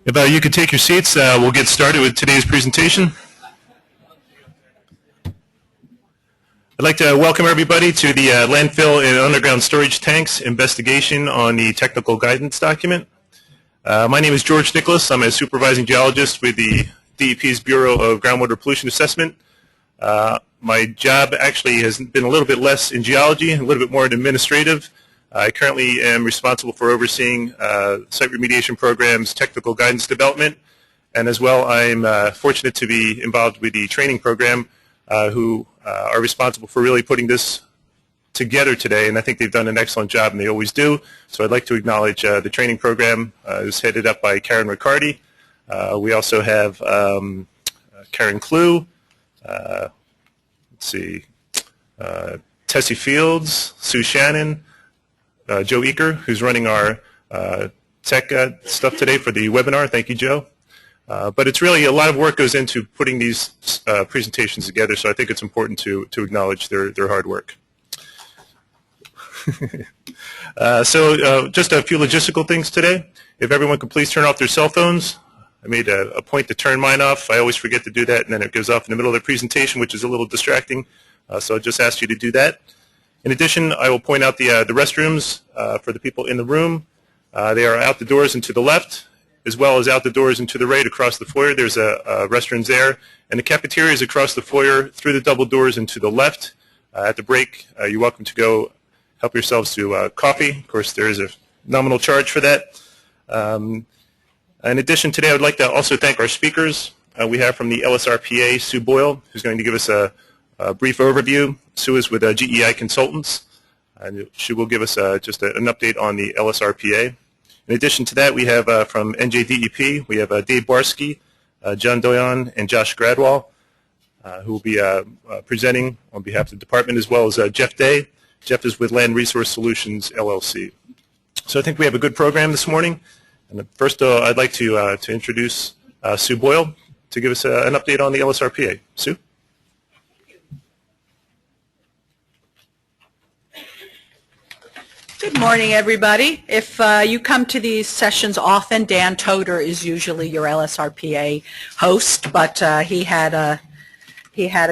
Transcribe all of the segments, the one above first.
If you could take your seats, we'll get started with today's presentation. I'd like to welcome everybody to the Landfill and Underground Storage Tanks Investigation on the Technical Guidance Document. My name is George Nicholas. I'm a supervising geologist with the DEP's Bureau of Groundwater Pollution Assessment. My job actually has been a little bit less in geology, a little bit more in administrative. I currently am responsible for overseeing site remediation programs, technical guidance development, and as well I'm fortunate to be involved with the training program who are responsible for really putting this together today, and I think they've done an excellent job, and they always do. So I'd like to acknowledge the training program is headed up by Karen Riccardi. We also have Karen Clue, Tessie Fields, Sue Shannon, Joe Eaker, who's running our tech stuff today for the webinar. Thank you, Joe. But it's really a lot of work goes into putting these presentations together, so I think it's important to acknowledge their hard work. So just a few logistical things today. If everyone could please turn off their cell phones. I made a point to turn mine off. I always forget to do that, and then it goes off in the middle of the presentation, which is a little distracting. So I'll just ask you to do that. In addition, I will point out the restrooms for the people in the room. They are out the doors and to the left, as well as out the doors and to the right across the foyer. There's restrooms there. And the cafeteria is across the foyer through the double doors and to the left. At the break, you're welcome to go help yourselves to coffee. Of course, there is a nominal charge for that. In addition, today I would like to also thank our speakers. We have from the LSRPA, Sue Boyle, who's going to give us a brief overview. Sue is with GEI Consultants, and she will give us just an update on the LSRPA. In addition to that, we have from NJDEP, we have Dave Barsky, John Doyon, and Josh Gradwell, who will be presenting on behalf of the department, as well as Jeff Day. Jeff is with Land Resource Solutions, LLC. So I think we have a good program this morning. And first, I'd like to introduce Sue Boyle to give us an update on the LSRPA. Sue? Good morning, everybody. If you come to these sessions often, Dan Toder is usually your LSRPA host, but he had a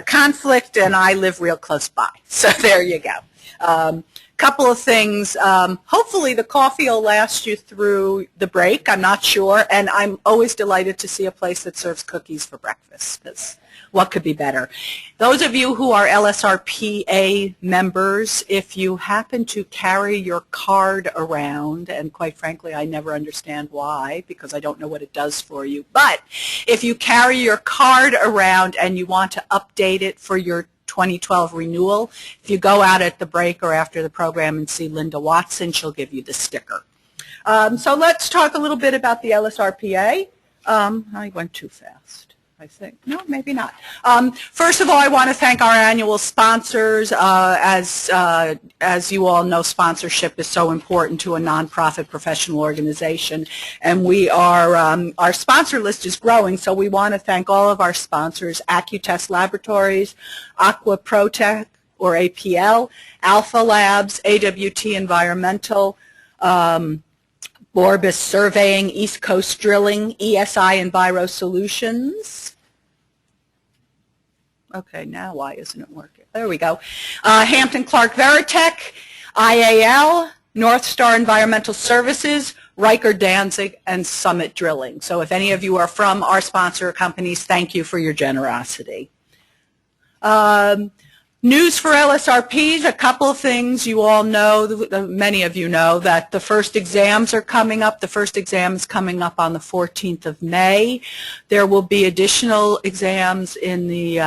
conflict, and I live real close by. So there you go. Couple of things. Hopefully the coffee will last you through the break. I'm not sure, and I'm always delighted to see a place that serves cookies for breakfast, because what could be better? Those of you who are LSRPA members, if you happen to carry your card around, and quite frankly I never understand why, because I don't know what it does for you, but if you carry your card around and you want to update it for your 2012 renewal, if you go out at the break or after the program and see Linda Watson, she'll give you the sticker. So let's talk a little bit about the LSRPA. I went too fast, I think. No, maybe not. First of all, I want to thank our annual sponsors. As you all know, sponsorship is so important to a nonprofit professional organization, and we are our sponsor list is growing. So we want to thank all of our sponsors: AccuTest Laboratories, Aqua Protech or APL, Alpha Labs, AWT Environmental, Borbis Surveying, East Coast Drilling, ESI Enviro Solutions. Okay, now why isn't it working? There we go. Hampton Clark Veritech, IAL, North Star Environmental Services, Riker Danzig, and Summit Drilling. So if any of you are from our sponsor companies, thank you for your generosity. News for LSRPs, a couple of things. You all know, many of you know, that the first exams are coming up. The first exam is coming up on the 14th of May. There will be additional exams in the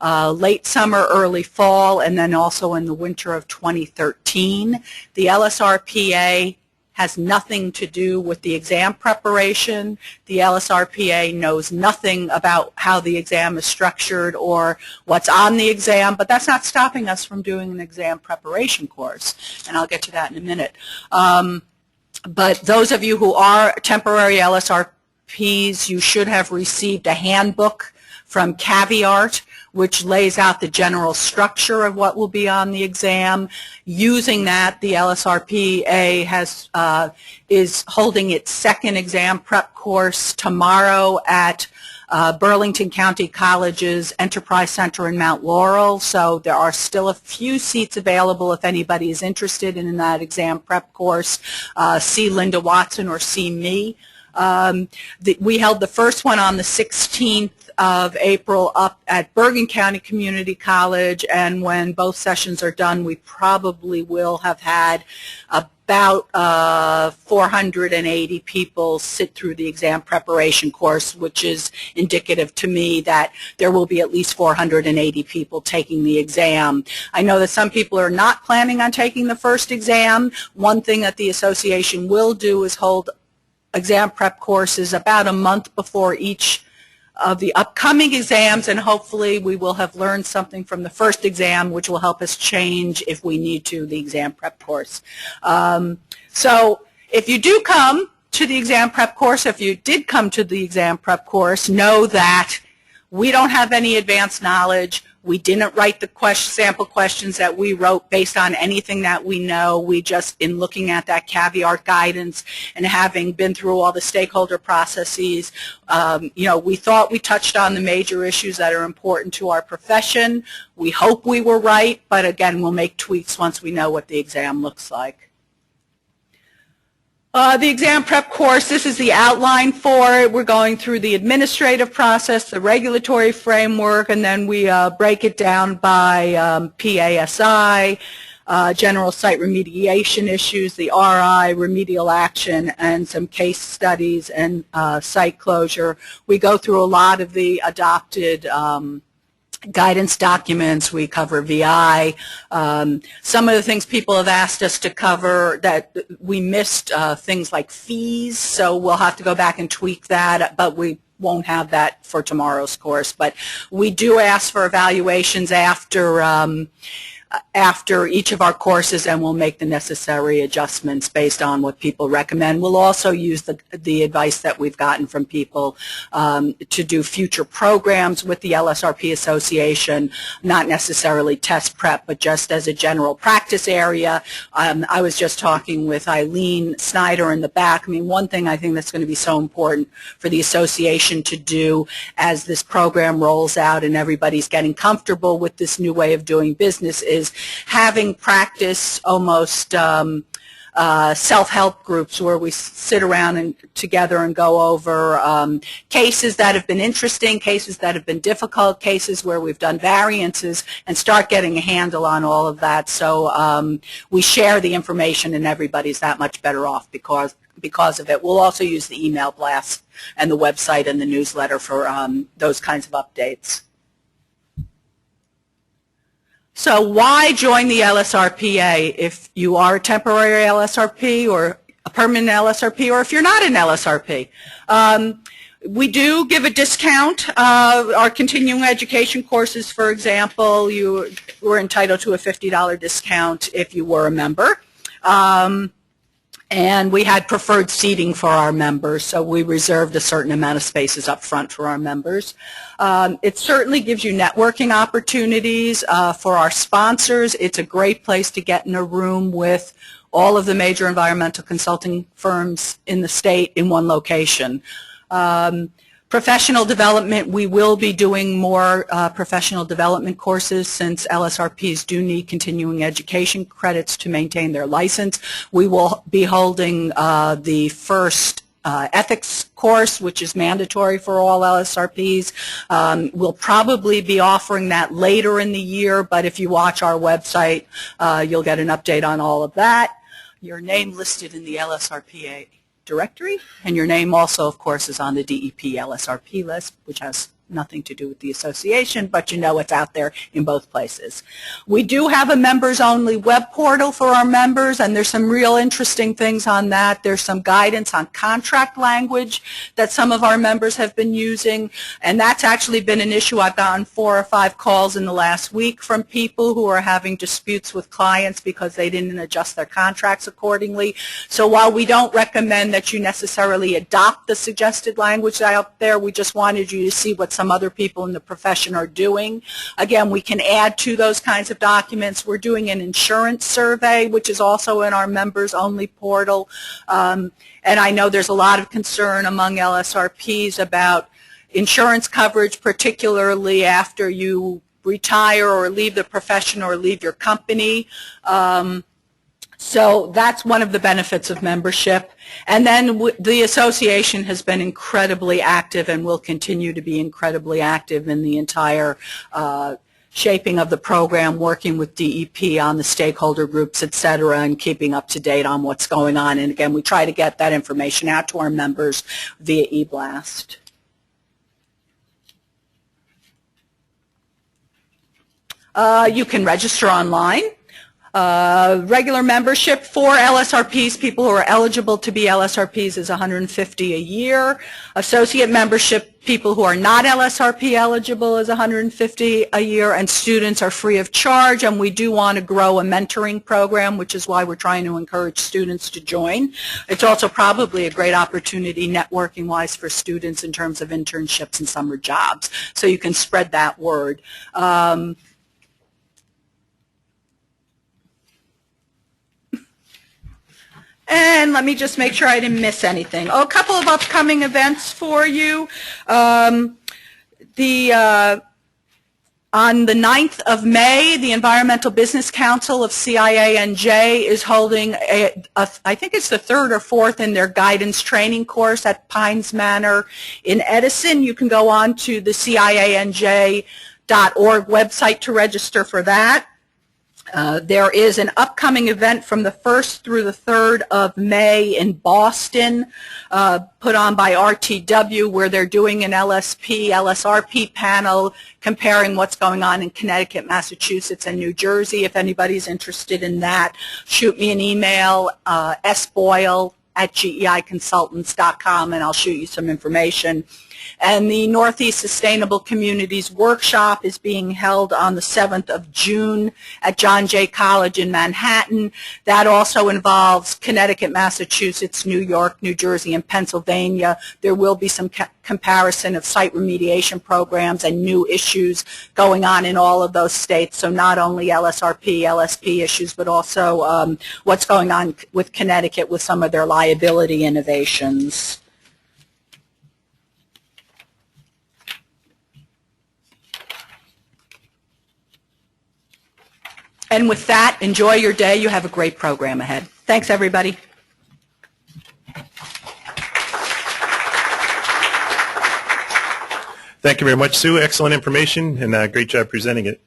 late summer, early fall, and then also in the winter of 2013. The LSRPA has nothing to do with the exam preparation. The LSRPA knows nothing about how the exam is structured or what's on the exam, but that's not stopping us from doing an exam preparation course, and I'll get to that in a minute. But those of you who are temporary LSRPs, you should have received a handbook from Caveat, which lays out the general structure of what will be on the exam. Using that, the LSRPA is holding its second exam prep course tomorrow at Burlington County College's Enterprise Center in Mount Laurel. So there are still a few seats available if anybody is interested in that exam prep course. See Linda Watson or see me. We held the first one on the 16th of April up at Bergen County Community College, and when both sessions are done, we probably will have had about 480 people sit through the exam preparation course, which is indicative to me that there will be at least 480 people taking the exam. I know that some people are not planning on taking the first exam. One thing that the association will do is hold exam prep courses about a month before each of the upcoming exams, and hopefully we will have learned something from the first exam, which will help us change, if we need to, the exam prep course. So if you do come to the exam prep course, if you did come to the exam prep course, know that we don't have any advanced knowledge. We didn't write the sample questions that we wrote based on anything that we know. We just, in looking at that Caveat guidance and having been through all the stakeholder processes, we thought we touched on the major issues that are important to our profession. We hope we were right, but again, we'll make tweaks once we know what the exam looks like. The exam prep course, this is the outline for it. We're going through the administrative process, the regulatory framework, and then we break it down by PASI, general site remediation issues, the RI, remedial action, and some case studies and site closure. We go through a lot of the adopted guidance documents. We cover VI. Some of the things people have asked us to cover that we missed, things like fees, so we'll have to go back and tweak that, but we won't have that for tomorrow's course. But we do ask for evaluations after each of our courses, and we'll make the necessary adjustments based on what people recommend. We'll also use the advice that we've gotten from people to do future programs with the LSRP Association, not necessarily test prep, but just as a general practice area. I was just talking with Eileen Snyder in the back. I mean, one thing I think that's going to be so important for the association to do as this program rolls out and everybody's getting comfortable with this new way of doing business is having practice almost self-help groups where we sit around and together and go over cases that have been interesting, cases that have been difficult, cases where we've done variances, and start getting a handle on all of that. So we share the information and everybody's that much better off because of it. We'll also use the email blast and the website and the newsletter for those kinds of updates. So why join the LSRPA if you are a temporary LSRP or a permanent LSRP, or if you're not an LSRP? We do give a discount. Our continuing education courses, for example, you were entitled to a $50 discount if you were a member. And we had preferred seating for our members, so we reserved a certain amount of spaces up front for our members. It certainly gives you networking opportunities for our sponsors. It's a great place to get in a room with all of the major environmental consulting firms in the state in one location. Professional development, we will be doing more professional development courses since LSRPs do need continuing education credits to maintain their license. We will be holding the first ethics course, which is mandatory for all LSRPs. We'll probably be offering that later in the year, but if you watch our website, you'll get an update on all of that. Your name listed in the LSRPA directory, and your name also, of course, is on the DEP LSRP list, which has nothing to do with the association, but you know it's out there in both places. We do have a members-only web portal for our members, and there's some real interesting things on that. There's some guidance on contract language that some of our members have been using, and that's actually been an issue. I've gotten 4 or 5 calls in the last week from people who are having disputes with clients because they didn't adjust their contracts accordingly. So while we don't recommend that you necessarily adopt the suggested language out there, we just wanted you to see what's some other people in the profession are doing. Again, we can add to those kinds of documents. We're doing an insurance survey, which is also in our members-only portal. And I know there's a lot of concern among LSRPs about insurance coverage, particularly after you retire or leave the profession or leave your company. So that's one of the benefits of membership. And then the association has been incredibly active and will continue to be incredibly active in the entire shaping of the program, working with DEP on the stakeholder groups, et cetera, and keeping up to date on what's going on. And again, we try to get that information out to our members via e-blast. You can register online. Regular membership for LSRPs, people who are eligible to be LSRPs, is $150 a year. Associate membership, people who are not LSRP eligible, is $150 a year, and students are free of charge. And we do want to grow a mentoring program, which is why we're trying to encourage students to join. It's also probably a great opportunity networking-wise for students in terms of internships and summer jobs. So you can spread that word. And let me just make sure I didn't miss anything. Oh, a couple of upcoming events for you. On the 9th of May, the Environmental Business Council of CIANJ is holding, I think it's the third or fourth in their guidance training course at Pines Manor in Edison. You can go on to the CIANJ.org website to register for that. There is an upcoming event from the 1st through the 3rd of May in Boston, put on by RTW, where they're doing an LSRP panel comparing what's going on in Connecticut, Massachusetts, and New Jersey. If anybody's interested in that, shoot me an email, sboyle@geiconsultants.com, and I'll shoot you some information. And the Northeast Sustainable Communities Workshop is being held on the 7th of June at John Jay College in Manhattan. That also involves Connecticut, Massachusetts, New York, New Jersey, and Pennsylvania. There will be some comparison of site remediation programs and new issues going on in all of those states. So not only LSRP, LSP issues, but also what's going on with Connecticut with some of their liability innovations. And with that, enjoy your day. You have a great program ahead. Thanks, everybody. Thank you very much, Sue. Excellent information, and great job presenting it.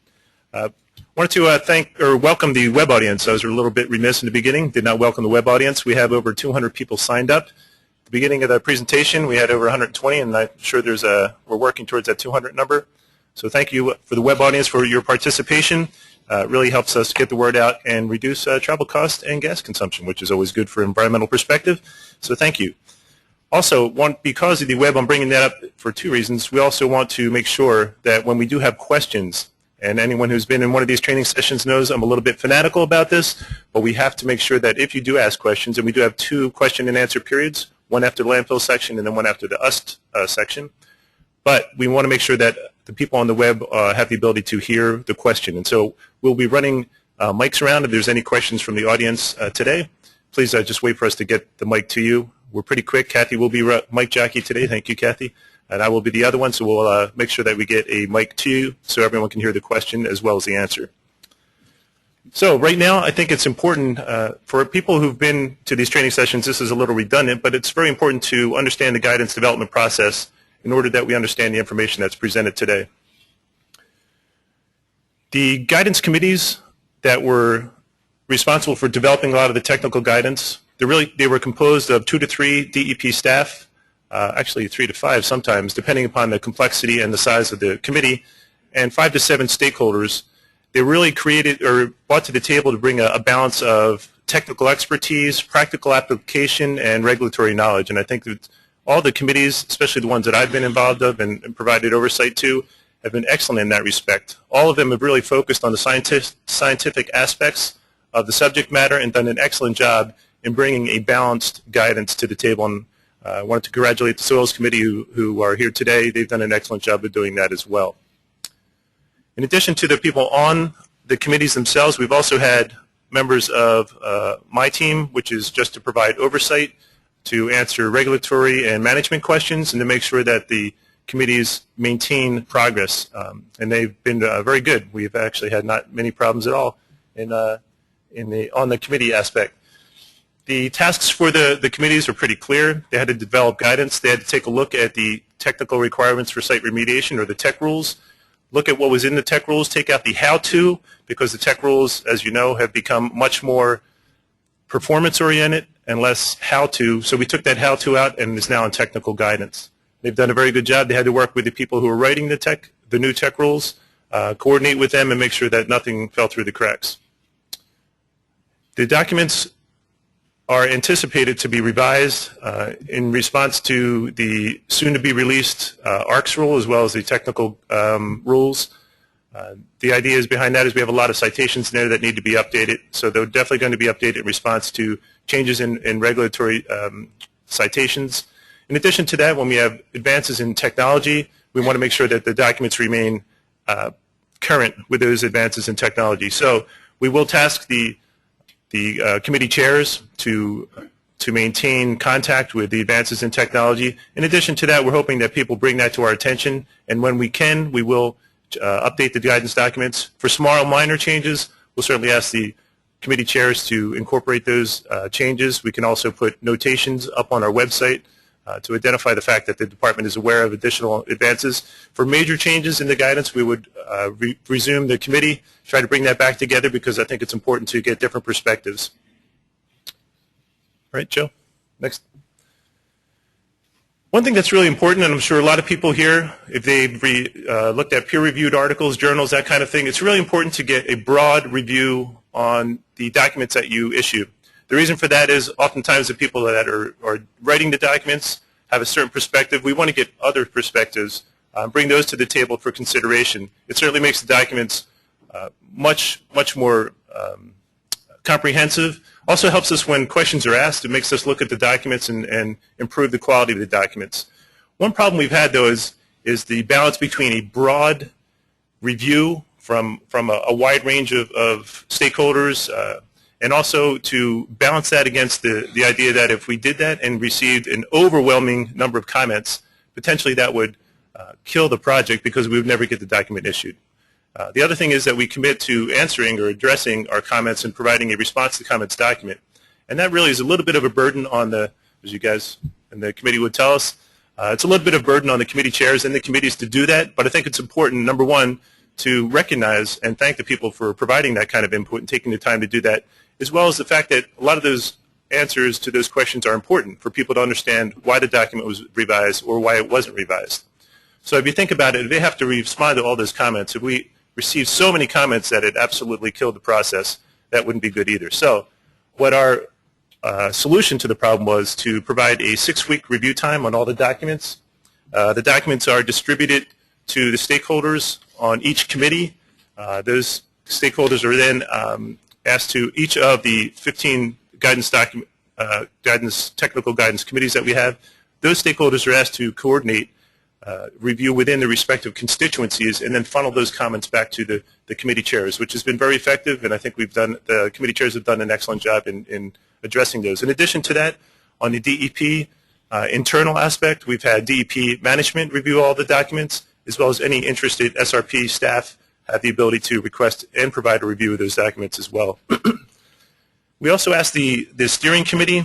Wanted to thank or welcome the web audience. I was a little bit remiss in the beginning, did not welcome the web audience. We have over 200 people signed up. At the beginning of the presentation, we had over 120, and I'm sure we're working towards that 200 number. So thank you for the web audience for your participation. It really helps us get the word out and reduce travel costs and gas consumption, which is always good for environmental perspective. So thank you. Also, because of the web, I'm bringing that up for two reasons. We also want to make sure that when we do have questions, and anyone who's been in one of these training sessions knows I'm a little bit fanatical about this, but we have to make sure that if you do ask questions, and we do have 2 question and answer periods, one after the landfill section and then one after the US section, but we want to make sure that the people on the web have the ability to hear the question. And so we'll be running mics around. If there's any questions from the audience today, please just wait for us to get the mic to you. We're pretty quick. Kathy will be mic jockey today. Thank you, Kathy. And I will be the other one, so we'll make sure that we get a mic to you so everyone can hear the question as well as the answer. So right now, I think it's important for people who've been to these training sessions, this is a little redundant, but it's very important to understand the guidance development process in order that we understand the information that's presented today. The guidance committees that were responsible for developing a lot of the technical guidance, they were composed of 2 to 3 DEP staff, actually 3 to 5 sometimes, depending upon the complexity and the size of the committee, and 5 to 7 stakeholders. They really created or brought to the table to bring a balance of technical expertise, practical application, and regulatory knowledge. And I think that all the committees, especially the ones that I've been involved of and provided oversight to, have been excellent in that respect. All of them have really focused on the scientific aspects of the subject matter and done an excellent job in bringing a balanced guidance to the table. And I wanted to congratulate the Soils Committee who are here today. They've done an excellent job of doing that as well. In addition to the people on the committees themselves, we've also had members of my team, which is just to provide oversight, to answer regulatory and management questions, and to make sure that the committees maintain progress. And they've been very good. We've actually had not many problems at all on the committee aspect. The tasks for the committees are pretty clear. They had to develop guidance. They had to take a look at the technical requirements for site remediation, or the tech rules, look at what was in the tech rules, take out the how-to, because the tech rules, as you know, have become much more performance-oriented and less how-to. So we took that how-to out, and it's now in technical guidance. They've done a very good job. They had to work with the people who are writing the new tech rules, coordinate with them, and make sure that nothing fell through the cracks. The documents are anticipated to be revised in response to the soon-to-be-released ARCS rule, as well as the technical rules. The ideas behind that is we have a lot of citations in there that need to be updated, so they're definitely going to be updated in response to changes in regulatory citations. In addition to that, when we have advances in technology, we want to make sure that the documents remain current with those advances in technology. So we will task the committee chairs to maintain contact with the advances in technology. In addition to that, we're hoping that people bring that to our attention, and when we can, we will update the guidance documents. For small minor changes, we'll certainly ask the committee chairs to incorporate those changes. We can also put notations up on our website to identify the fact that the department is aware of additional advances. For major changes in the guidance, we would resume the committee, try to bring that back together, because I think it's important to get different perspectives. All right, Joe, next. One thing that's really important, and I'm sure a lot of people here, if they've looked at peer-reviewed articles, journals, that kind of thing, it's really important to get a broad review on the documents that you issue. The reason for that is oftentimes the people that are writing the documents have a certain perspective. We want to get other perspectives, bring those to the table for consideration. It certainly makes the documents much more comprehensive. Also helps us when questions are asked. It makes us look at the documents and improve the quality of the documents. One problem we've had, though, is the balance between a broad review from a wide range of stakeholders, and also to balance that against the idea that if we did that and received an overwhelming number of comments, potentially that would kill the project, because we would never get the document issued. The other thing is that we commit to answering or addressing our comments and providing a response to the comments document. And that really is a little bit of a burden on as you guys in the committee would tell us, it's a little bit of burden on the committee chairs and the committees to do that. But I think it's important, number one, to recognize and thank the people for providing that kind of input and taking the time to do that, as well as the fact that a lot of those answers to those questions are important for people to understand why the document was revised or why it wasn't revised. So if you think about it, if they have to respond to all those comments, if we received so many comments that it absolutely killed the process, that wouldn't be good either. So what our solution to the problem was to provide a 6-week review time on all the documents. The documents are distributed to the stakeholders on each committee. Those stakeholders are then asked to each of the 15 technical guidance committees that we have. Those stakeholders are asked to coordinate review within the respective constituencies, and then funnel those comments back to the committee chairs, which has been very effective, and I think the committee chairs have done an excellent job in addressing those. In addition to that, on the DEP internal aspect, we've had DEP management review all the documents, as well as any interested SRP staff have the ability to request and provide a review of those documents as well. We also asked the steering committee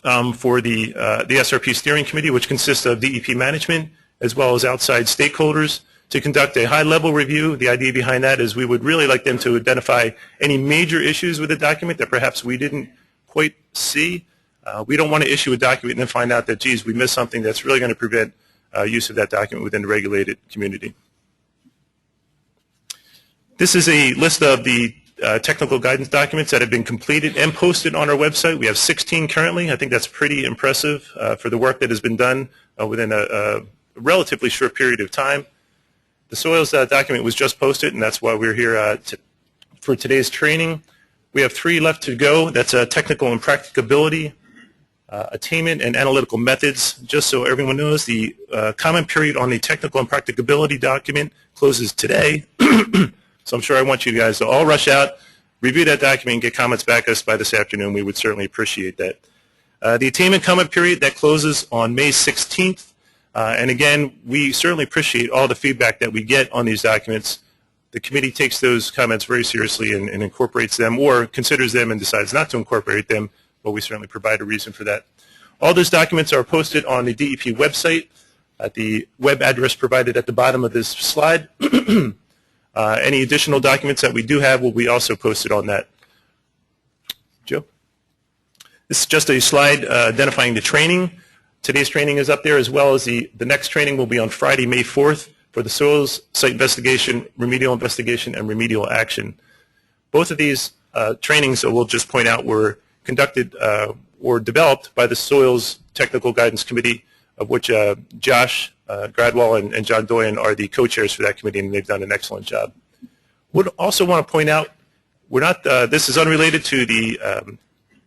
for the SRP steering committee, which consists of DEP management as well as outside stakeholders, to conduct a high-level review. The idea behind that is we would really like them to identify any major issues with the document that perhaps we didn't quite see. We don't want to issue a document and then find out that, geez, we missed something that's really going to prevent use of that document within the regulated community. This is a list of the technical guidance documents that have been completed and posted on our website. We have 16 currently. I think that's pretty impressive for the work that has been done within a relatively short period of time. The soils document was just posted, and that's why we're here for today's training. We have 3 left to go. That's technical and practicability. attainment and analytical methods. Just so everyone knows, the comment period on the technical and practicability document closes today. So I'm sure I want you guys to all rush out, review that document, and get comments back to us by this afternoon. We would certainly appreciate that. The attainment comment period, that closes on May 16th. And again, we certainly appreciate all the feedback that we get on these documents. The committee takes those comments very seriously and incorporates them, or considers them and decides not to incorporate them, but we certainly provide a reason for that. All those documents are posted on the DEP website at the web address provided at the bottom of this slide. Any additional documents that we do have will be also posted on that. Joe? This is just a slide identifying the training. Today's training is up there, as well as the next training will be on Friday, May 4th for the soils site investigation, remedial investigation, and remedial action. Both of these trainings, we'll just point out, were conducted or developed by the Soils Technical Guidance Committee, of which Josh Gradwell and John Doyen are the co-chairs for that committee, and they've done an excellent job. Would also want to point out, we're not. This is unrelated to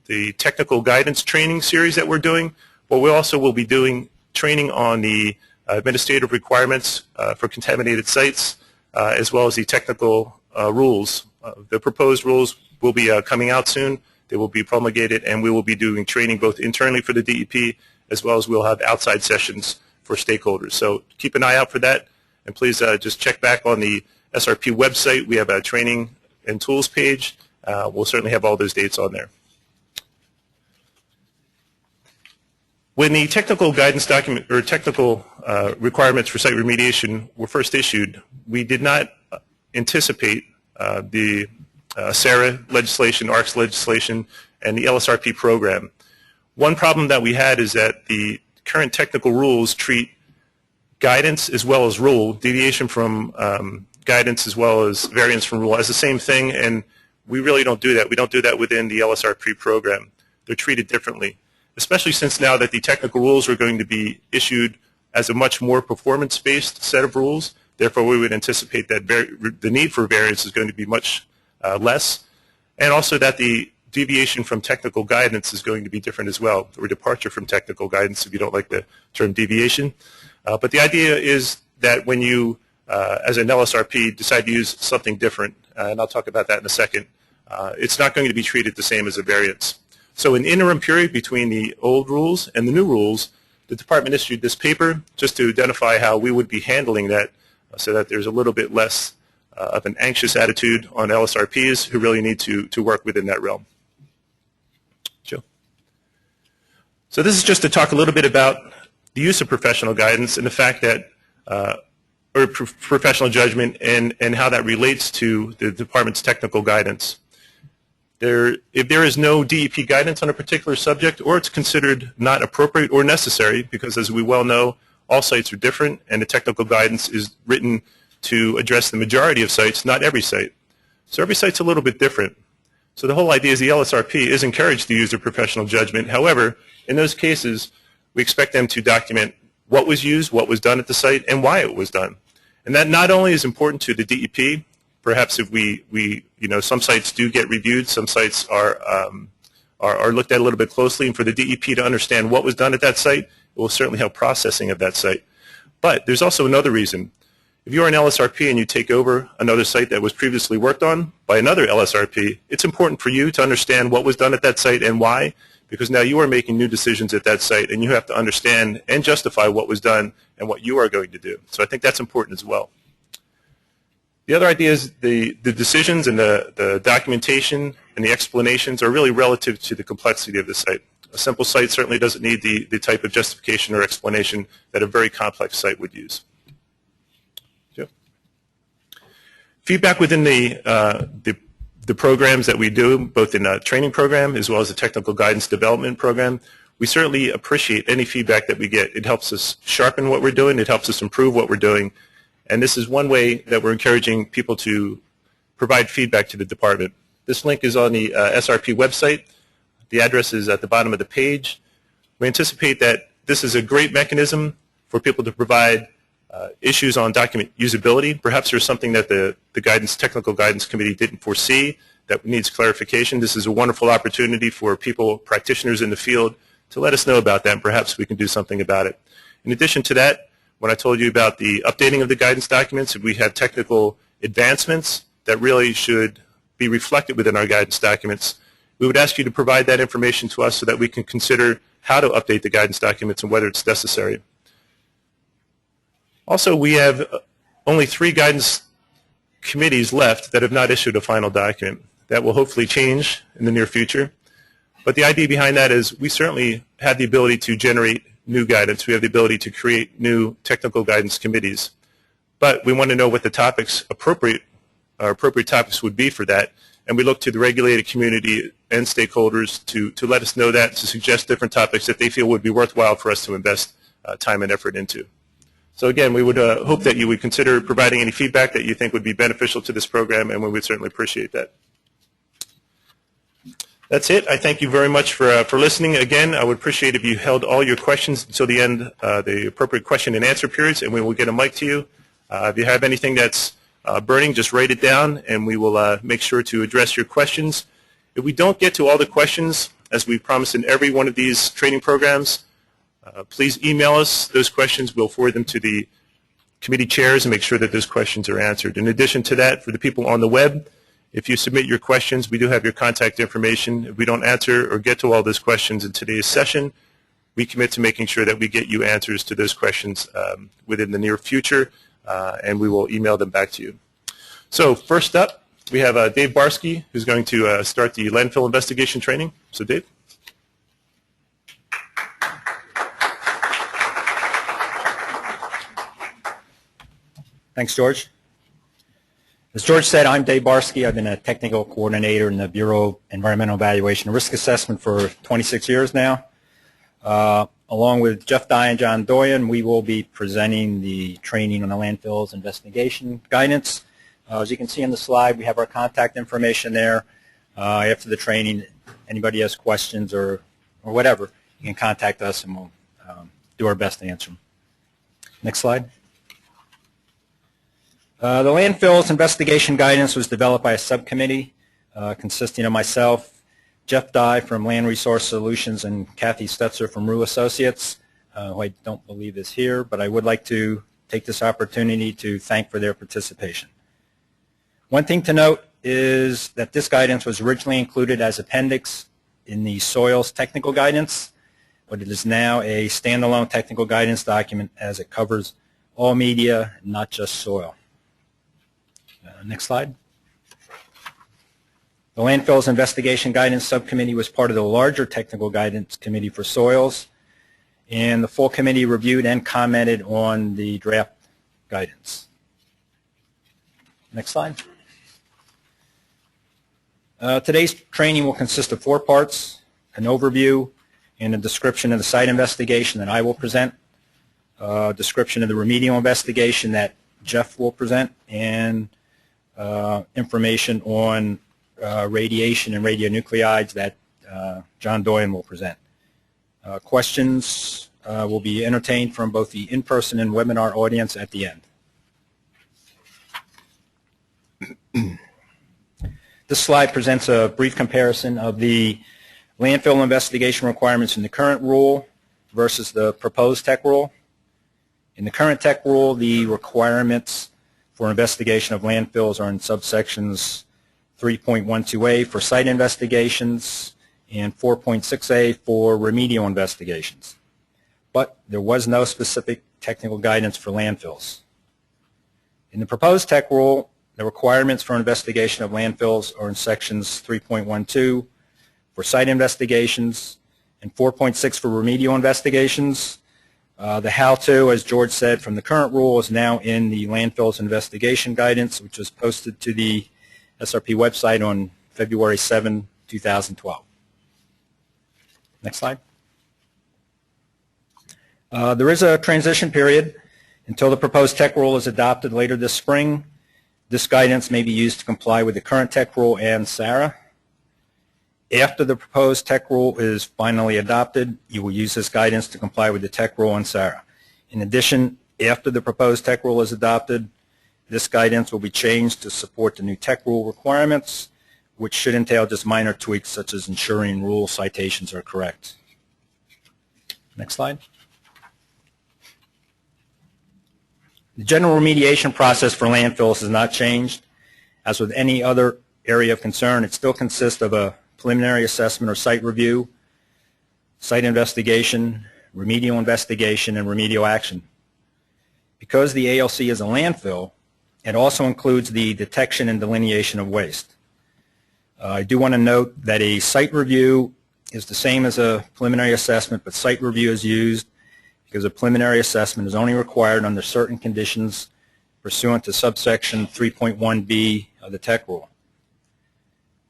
the technical guidance training series that we're doing, but we also will be doing training on the administrative requirements for contaminated sites, as well as the technical rules. The proposed rules will be coming out soon. They will be promulgated, and we will be doing training both internally for the DEP, as well as we'll have outside sessions for stakeholders. So keep an eye out for that, and please just check back on the SRP website. We have a training and tools page. We'll certainly have all those dates on there. When the technical guidance document or technical requirements for site remediation were first issued, we did not anticipate the SARA legislation, ARCS legislation, and the LSRP program. One problem that we had is that the current technical rules treat guidance as well as rule, deviation from guidance as well as variance from rule as the same thing, and we really don't do that. We don't do that within the LSRP program. They're treated differently, especially since now that the technical rules are going to be issued as a much more performance-based set of rules. Therefore, we would anticipate that the need for variance is going to be much less, and also that the deviation from technical guidance is going to be different as well, or departure from technical guidance, if you don't like the term deviation. But the idea is that when you, as an LSRP, decide to use something different, and I'll talk about that in a second, it's not going to be treated the same as a variance. So an interim period between the old rules and the new rules, the department issued this paper just to identify how we would be handling that, so that there's a little bit less of an anxious attitude on LSRPs who really need to work within that realm. Joe? So this is just to talk a little bit about the use of professional guidance and the fact that, or professional judgment, and how that relates to the department's technical guidance. If there is no DEP guidance on a particular subject, or it's considered not appropriate or necessary, because as we well know, all sites are different, and the technical guidance is written to address the majority of sites, not every site. So every site's a little bit different. So the whole idea is the LSRP is encouraged to use their professional judgment. However, in those cases, we expect them to document what was used, what was done at the site, and why it was done. And that not only is important to the DEP, perhaps if some sites do get reviewed, some sites are looked at a little bit closely, and for the DEP to understand what was done at that site, it will certainly help processing of that site. But there's also another reason. If you're an LSRP and you take over another site that was previously worked on by another LSRP, it's important for you to understand what was done at that site and why, because now you are making new decisions at that site, and you have to understand and justify what was done and what you are going to do. So I think that's important as well. The other idea is the decisions and the documentation and the explanations are really relative to the complexity of the site. A simple site certainly doesn't need the type of justification or explanation that a very complex site would use. Joe? Feedback within the programs that we do, both in a training program as well as a technical guidance development program, we certainly appreciate any feedback that we get. It helps us sharpen what we're doing. It helps us improve what we're doing. And this is one way that we're encouraging people to provide feedback to the department. This link is on the SRP website. The address is at the bottom of the page. We anticipate that this is a great mechanism for people to provide issues on document usability. Perhaps there's something that the technical guidance committee didn't foresee that needs clarification. This is a wonderful opportunity for people, practitioners in the field, to let us know about that, and perhaps we can do something about it. In addition to that, when I told you about the updating of the guidance documents, if we have technical advancements that really should be reflected within our guidance documents, we would ask you to provide that information to us so that we can consider how to update the guidance documents and whether it's necessary. Also, we have only 3 guidance committees left that have not issued a final document. That will hopefully change in the near future. But the idea behind that is we certainly have the ability to generate new guidance. We have the ability to create new technical guidance committees. But we want to know what the topics appropriate topics would be for that. And we look to the regulated community and stakeholders to let us know that, to suggest different topics that they feel would be worthwhile for us to invest time and effort into. So again, we would hope that you would consider providing any feedback that you think would be beneficial to this program, and we would certainly appreciate that. That's it. I thank you very much for listening. Again, I would appreciate if you held all your questions until the end, the appropriate question and answer periods, and we will get a mic to you. If you have anything that's burning, just write it down, and we will make sure to address your questions. If we don't get to all the questions, as we promised in every one of these training programs, please email us those questions. We'll forward them to the committee chairs and make sure that those questions are answered. In addition to that, for the people on the web, if you submit your questions, we do have your contact information. If we don't answer or get to all those questions in today's session, we commit to making sure that we get you answers to those questions within the near future, and we will email them back to you. So first up, we have Dave Barsky, who's going to start the landfill investigation training. So Dave. Thanks, George. As George said, I'm Dave Barsky. I've been a technical coordinator in the Bureau of Environmental Evaluation and Risk Assessment for 26 years now. Along with Jeff Dye and John Doyen, we will be presenting the training on the Landfills Investigation Guidance. As you can see on the slide, we have our contact information there. After the training, anybody has questions or whatever, you can contact us and we'll do our best to answer them. Next slide. The Landfills Investigation Guidance was developed by a subcommittee consisting of myself, Jeff Dye from Land Resource Solutions, and Kathy Stetzer from Rue Associates, who I don't believe is here, but I would like to take this opportunity to thank for their participation. One thing to note is that this guidance was originally included as appendix in the Soils Technical Guidance, but it is now a standalone technical guidance document as it covers all media, not just soil. Next slide. The Landfills Investigation Guidance Subcommittee was part of the larger Technical Guidance Committee for Soils, and the full committee reviewed and commented on the draft guidance. Next slide. Today's training will consist of 4 parts: an overview and a description of the site investigation that I will present, a description of the remedial investigation that Jeff will present, and information on radiation and radionuclides that John Doyen will present. Questions will be entertained from both the in-person and webinar audience at the end. This slide presents a brief comparison of the landfill investigation requirements in the current rule versus the proposed tech rule. In the current tech rule, the requirements for investigation of landfills are in subsections 3.12a for site investigations and 4.6a for remedial investigations. But there was no specific technical guidance for landfills. In the proposed tech rule, the requirements for investigation of landfills are in sections 3.12 for site investigations and 4.6 for remedial investigations. The how-to, as George said, from the current rule is now in the Landfills Investigation Guidance, which was posted to the SRP website on February 7, 2012. Next slide. There is a transition period until the proposed tech rule is adopted later this spring. This guidance may be used to comply with the current tech rule and SARA. After the proposed tech rule is finally adopted, you will use this guidance to comply with the tech rule and SARA. In addition, after the proposed tech rule is adopted, this guidance will be changed to support the new tech rule requirements, which should entail just minor tweaks such as ensuring rule citations are correct. Next slide. The general remediation process for landfills has not changed. As with any other area of concern, it still consists of a preliminary assessment or site review, site investigation, remedial investigation, and remedial action. Because the ALC is a landfill, it also includes the detection and delineation of waste. I do want to note that a site review is the same as a preliminary assessment, but site review is used because a preliminary assessment is only required under certain conditions pursuant to subsection 3.1b of the TEC rule.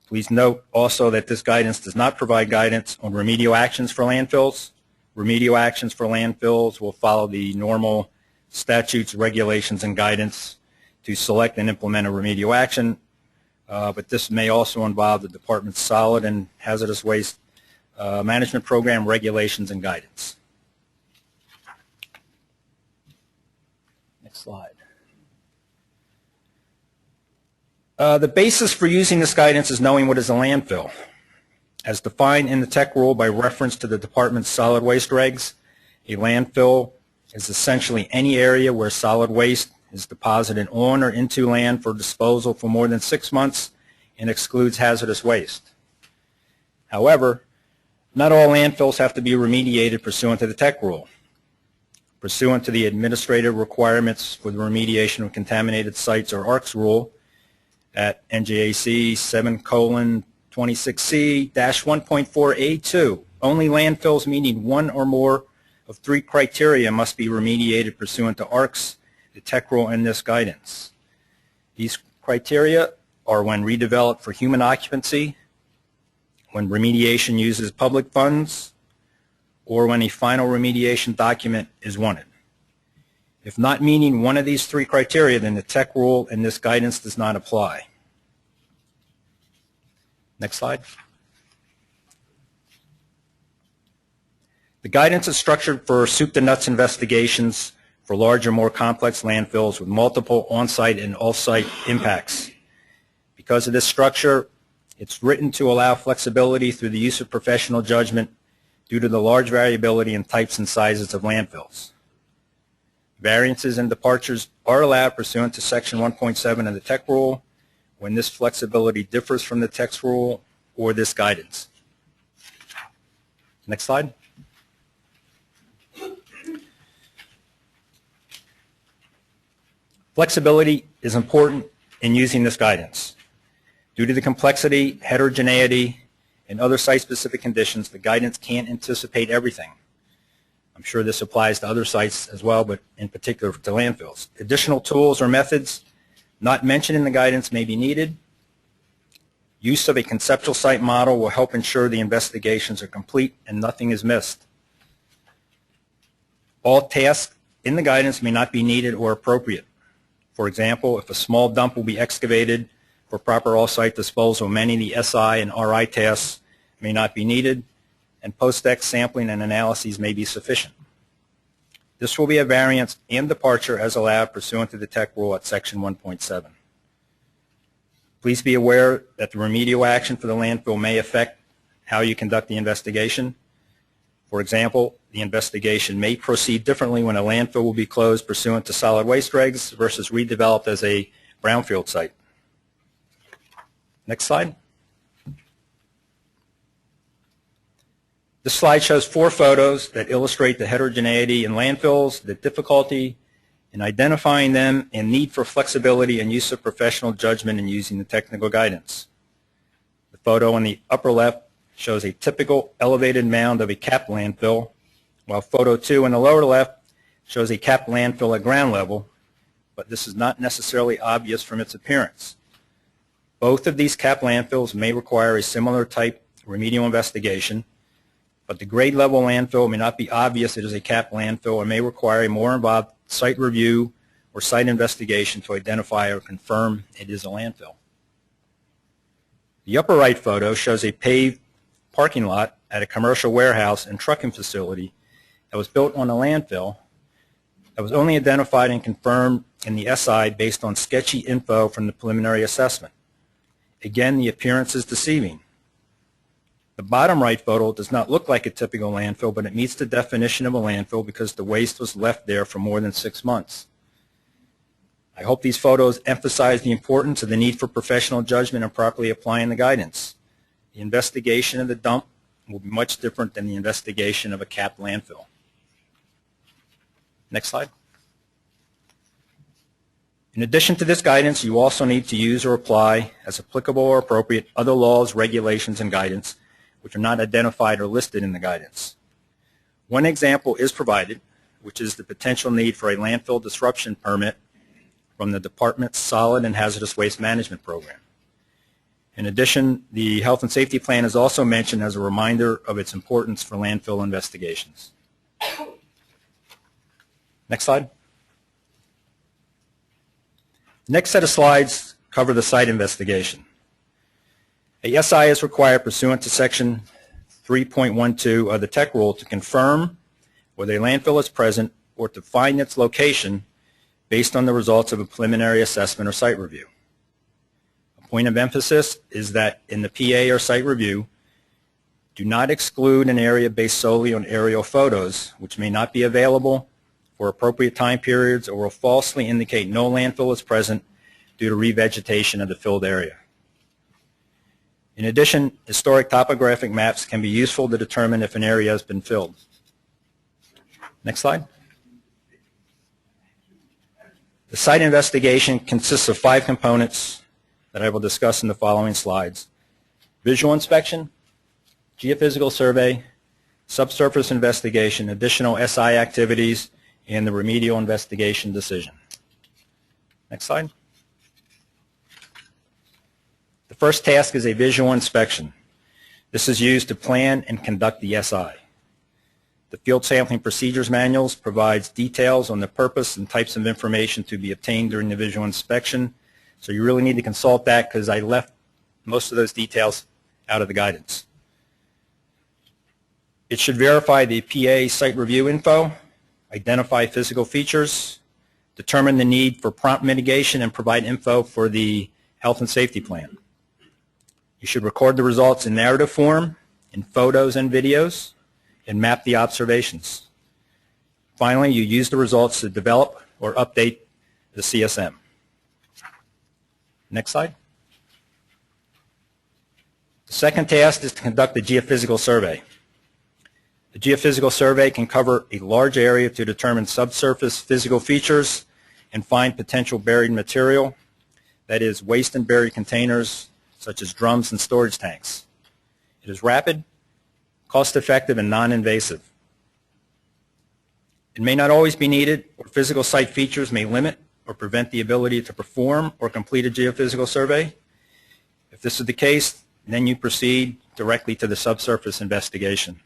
Please note also that this guidance does not provide guidance on remedial actions for landfills. Remedial actions for landfills will follow the normal statutes, regulations, and guidance to select and implement a remedial action, but this may also involve the department's solid and hazardous waste management program, regulations, and guidance. Next slide. The basis for using this guidance is knowing what is a landfill. As defined in the TEC rule by reference to the department's solid waste regs, a landfill is essentially any area where solid waste is deposited on or into land for disposal for more than 6 months and excludes hazardous waste. However, not all landfills have to be remediated pursuant to the TEC rule. Pursuant to the administrative requirements for the remediation of contaminated sites, or ARCS rule, at NJAC 7:26C-1.4A2, only landfills meeting one or more of 3 criteria must be remediated pursuant to ARCS, the TEC rule, and this guidance. These criteria are when redeveloped for human occupancy, when remediation uses public funds, or when a final remediation document is wanted. If not meeting one of these 3 criteria, then the TEC rule and this guidance does not apply. Next slide. The guidance is structured for soup to nuts investigations for larger, more complex landfills with multiple on-site and off-site impacts. Because of this structure, it's written to allow flexibility through the use of professional judgment due to the large variability in types and sizes of landfills. Variances and departures are allowed pursuant to Section 1.7 of the TEC rule when this flexibility differs from the TEC rule or this guidance. Next slide. Flexibility is important in using this guidance. Due to the complexity, heterogeneity, and other site-specific conditions, the guidance can't anticipate everything. I'm sure this applies to other sites as well, but in particular to landfills. Additional tools or methods not mentioned in the guidance may be needed. Use of a conceptual site model will help ensure the investigations are complete and nothing is missed. All tasks in the guidance may not be needed or appropriate. For example, if a small dump will be excavated for proper all-site disposal, many of the SI and RI tasks may not be needed, and post-ex sampling and analyses may be sufficient. This will be a variance and departure as allowed pursuant to the TEC rule at Section 1.7. Please be aware that the remedial action for the landfill may affect how you conduct the investigation. For example, the investigation may proceed differently when a landfill will be closed pursuant to solid waste regs versus redeveloped as a brownfield site. Next slide. This slide shows 4 photos that illustrate the heterogeneity in landfills, the difficulty in identifying them, and need for flexibility and use of professional judgment in using the technical guidance. The photo on the upper left shows a typical elevated mound of a capped landfill, while photo 2 on the lower left shows a capped landfill at ground level, but this is not necessarily obvious from its appearance. Both of these capped landfills may require a similar type remedial investigation, but the grade level landfill may not be obvious it is a capped landfill or may require a more involved site review or site investigation to identify or confirm it is a landfill. The upper right photo shows a paved parking lot at a commercial warehouse and trucking facility that was built on a landfill that was only identified and confirmed in the SI based on sketchy info from the preliminary assessment. Again, the appearance is deceiving. The bottom right photo does not look like a typical landfill, but it meets the definition of a landfill because the waste was left there for more than 6 months. I hope these photos emphasize the importance of the need for professional judgment and properly applying the guidance. The investigation of the dump will be much different than the investigation of a capped landfill. Next slide. In addition to this guidance, you also need to use or apply, as applicable or appropriate, other laws, regulations, and guidance which are not identified or listed in the guidance. One example is provided, which is the potential need for a landfill disruption permit from the Department's Solid and Hazardous Waste Management Program. In addition, the Health and Safety Plan is also mentioned as a reminder of its importance for landfill investigations. Next slide. The next set of slides cover the site investigation. A SI is required pursuant to Section 3.12 of the Tech Rule to confirm whether a landfill is present or to find its location based on the results of a preliminary assessment or site review. A point of emphasis is that in the PA or site review, do not exclude an area based solely on aerial photos, which may not be available for appropriate time periods or will falsely indicate no landfill is present due to revegetation of the filled area. In addition, historic topographic maps can be useful to determine if an area has been filled. Next slide. The site investigation consists of 5 components that I will discuss in the following slides: visual inspection, geophysical survey, subsurface investigation, additional SI activities, and the remedial investigation decision. Next slide. The first task is a visual inspection. This is used to plan and conduct the SI. The Field Sampling Procedures Manuals provides details on the purpose and types of information to be obtained during the visual inspection, so you really need to consult that because I left most of those details out of the guidance. It should verify the PA site review info, identify physical features, determine the need for prompt mitigation, and provide info for the health and safety plan. You should record the results in narrative form, in photos and videos, and map the observations. Finally, you use the results to develop or update the CSM. Next slide. The second task is to conduct a geophysical survey. The geophysical survey can cover a large area to determine subsurface physical features and find potential buried material, that is, waste and buried containers such as drums and storage tanks. It is rapid, cost-effective, and non-invasive. It may not always be needed, or physical site features may limit or prevent the ability to perform or complete a geophysical survey. If this is the case, then you proceed directly to the subsurface investigation.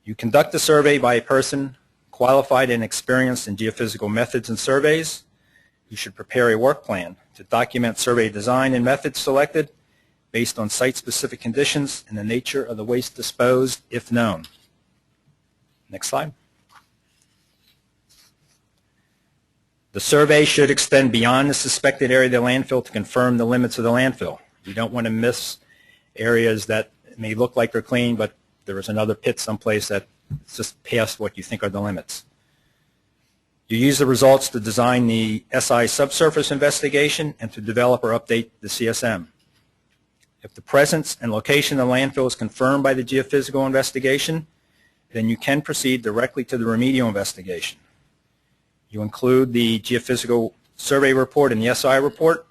You conduct the survey by a person qualified and experienced in geophysical methods and surveys. You should prepare a work plan to document survey design and methods selected based on site-specific conditions and the nature of the waste disposed, if known. Next slide. The survey should extend beyond the suspected area of the landfill to confirm the limits of the landfill. You don't want to miss areas that may look like they're clean, but there is another pit someplace that's just past what you think are the limits. You use the results to design the SI subsurface investigation and to develop or update the CSM. If the presence and location of the landfill is confirmed by the geophysical investigation, then you can proceed directly to the remedial investigation. You include the geophysical survey report and the SI report,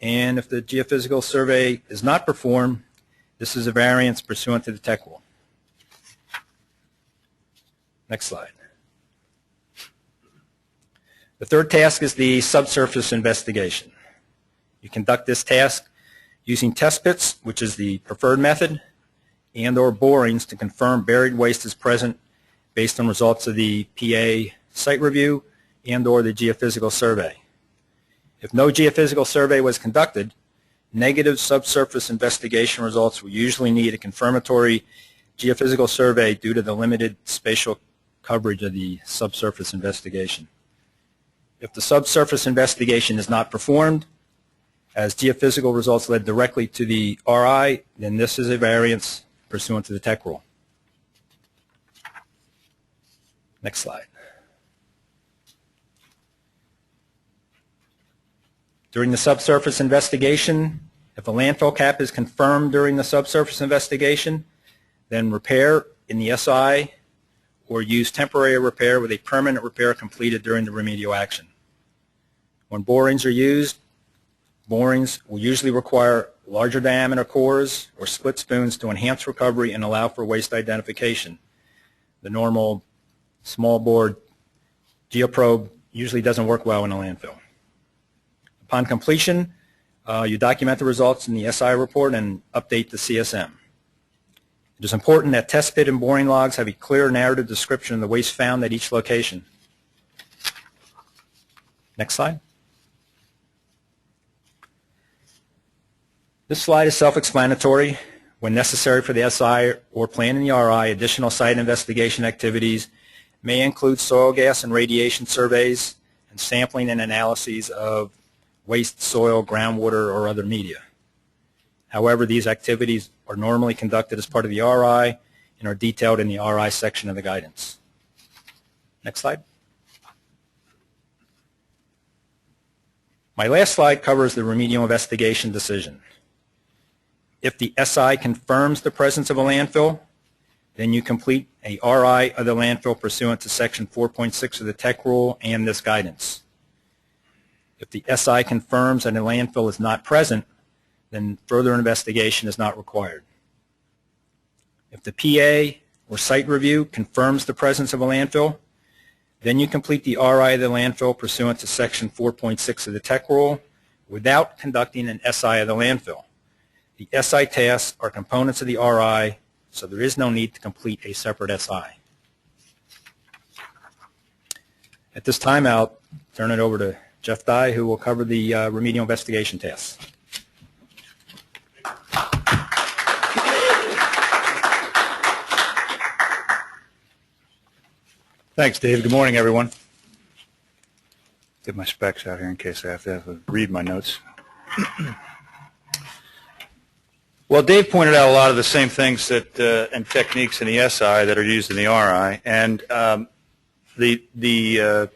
and if the geophysical survey is not performed, this is a variance pursuant to the Tech Rule. Next slide. The third task is the subsurface investigation. You conduct this task using test pits, which is the preferred method, and or borings to confirm buried waste is present based on results of the PA site review and or the geophysical survey. If no geophysical survey was conducted, negative subsurface investigation results will usually need a confirmatory geophysical survey due to the limited spatial coverage of the subsurface investigation. If the subsurface investigation is not performed, As geophysical results led directly to the RI, then this is a variance pursuant to the tech rule. Next slide. During the subsurface investigation, if a landfill cap is confirmed during the subsurface investigation, then repair in the SI or use temporary repair with a permanent repair completed during the remedial action. When borings are used, borings will usually require larger diameter cores or split spoons to enhance recovery and allow for waste identification. The normal small bore geoprobe usually doesn't work well in a landfill. Upon completion, you document the results in the SI report and update the CSM. It is important that test pit and boring logs have a clear narrative description of the waste found at each location. Next slide. This slide is self-explanatory. When necessary for the SI or plan in the RI, additional site investigation activities may include soil gas and radiation surveys and sampling and analyses of waste, soil, groundwater, or other media. However, these activities are normally conducted as part of the RI and are detailed in the RI section of the guidance. Next slide. My last slide covers the remedial investigation decision. If the SI confirms the presence of a landfill, then you complete a RI of the landfill pursuant to Section 4.6 of the tech rule and this guidance. If the SI confirms that a landfill is not present, then further investigation is not required. If the PA or site review confirms the presence of a landfill, then you complete the RI of the landfill pursuant to Section 4.6 of the tech rule without conducting an SI of the landfill. The SI tasks are components of the RI, so there is no need to complete a separate SI. At this time, I'll turn it over to Jeff Dye, who will cover the remedial investigation tasks. Thanks, Dave. Good morning, everyone. Get my specs out here in case I have to read my notes. Well, Dave pointed out a lot of the same things that and techniques in the SI that are used in the RI, and the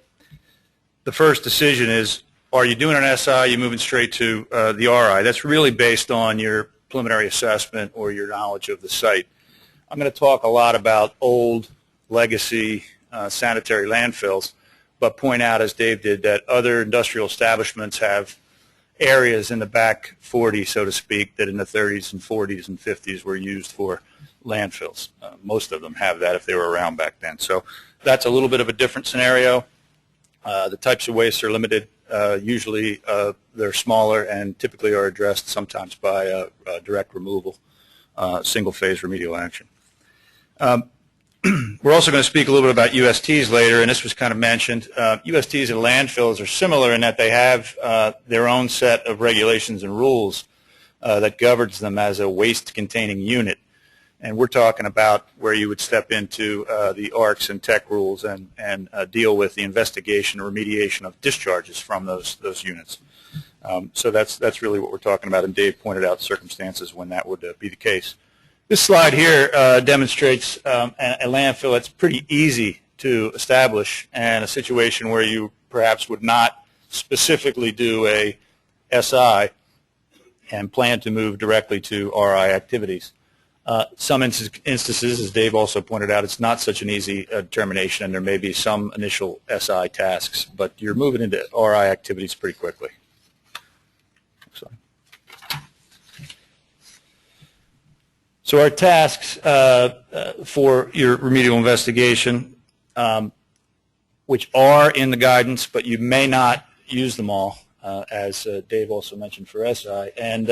first decision is: are you doing an SI? Are you moving straight to the RI? That's really based on your preliminary assessment or your knowledge of the site. I'm going to talk a lot about old legacy sanitary landfills, but point out, as Dave did, that other industrial establishments have areas in the back 40, so to speak, that in the 30s and 40s and 50s were used for landfills. Most of them have that if they were around back then. So that's a little bit of a different scenario. The types of waste are limited. Usually they're smaller and typically are addressed sometimes by direct removal, single-phase remedial action. We're also going to speak a little bit about USTs later, and this was kind of mentioned. USTs and landfills are similar in that they have their own set of regulations and rules that governs them as a waste-containing unit. And we're talking about where you would step into the ARCs and tech rules and deal with the investigation or remediation of discharges from those units. So that's really what we're talking about, and Dave pointed out circumstances when that would be the case. This slide here demonstrates a landfill that's pretty easy to establish, and a situation where you perhaps would not specifically do a SI and plan to move directly to RI activities. Some instances, as Dave also pointed out, it's not such an easy determination, and there may be some initial SI tasks, but you're moving into RI activities pretty quickly. So our tasks for your remedial investigation, which are in the guidance, but you may not use them all, as Dave also mentioned for SI. And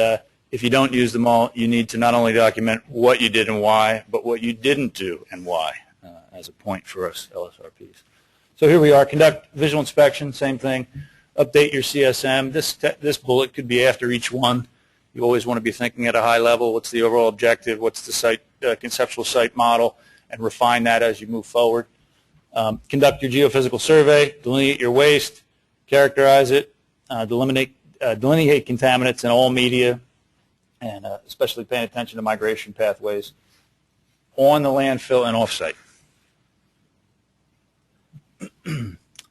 if you don't use them all, you need to not only document what you did and why, but what you didn't do and why, as a point for us LSRPs. So here we are. Conduct visual inspection, same thing. Update your CSM. This bullet could be after each one. You always want to be thinking at a high level. What's the overall objective? What's the site conceptual site model? And refine that as you move forward. Conduct your geophysical survey. Delineate your waste. Characterize it. Delimitate delineate contaminants in all media, and especially paying attention to migration pathways on the landfill and off-site.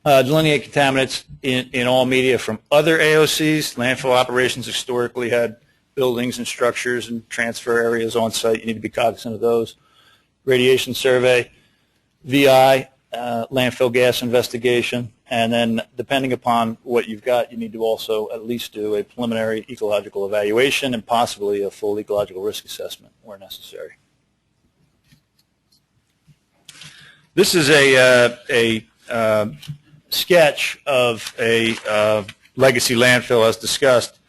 Delineate contaminants in all media from other AOCs. Landfill operations historically had buildings and structures and transfer areas on site. You need to be cognizant of those. Radiation survey, VI, landfill gas investigation, and then depending upon what you've got, you need to also at least do a preliminary ecological evaluation and possibly a full ecological risk assessment where necessary. This is a sketch of a legacy landfill as discussed.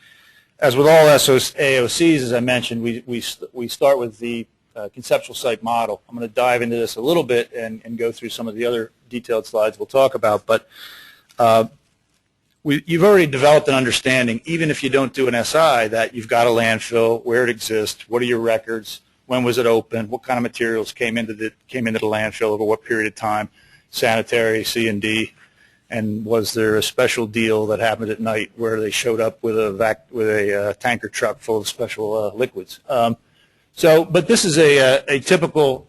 As with all AOCs, as I mentioned, we start with the conceptual site model. I'm going to dive into this a little bit and go through some of the other detailed slides we'll talk about, but you've already developed an understanding, even if you don't do an SI, that you've got a landfill, where it exists, what are your records, when was it open, what kind of materials came into the landfill over what period of time, sanitary, C&D, and was there a special deal that happened at night where they showed up with a tanker truck full of special liquids. But this is a typical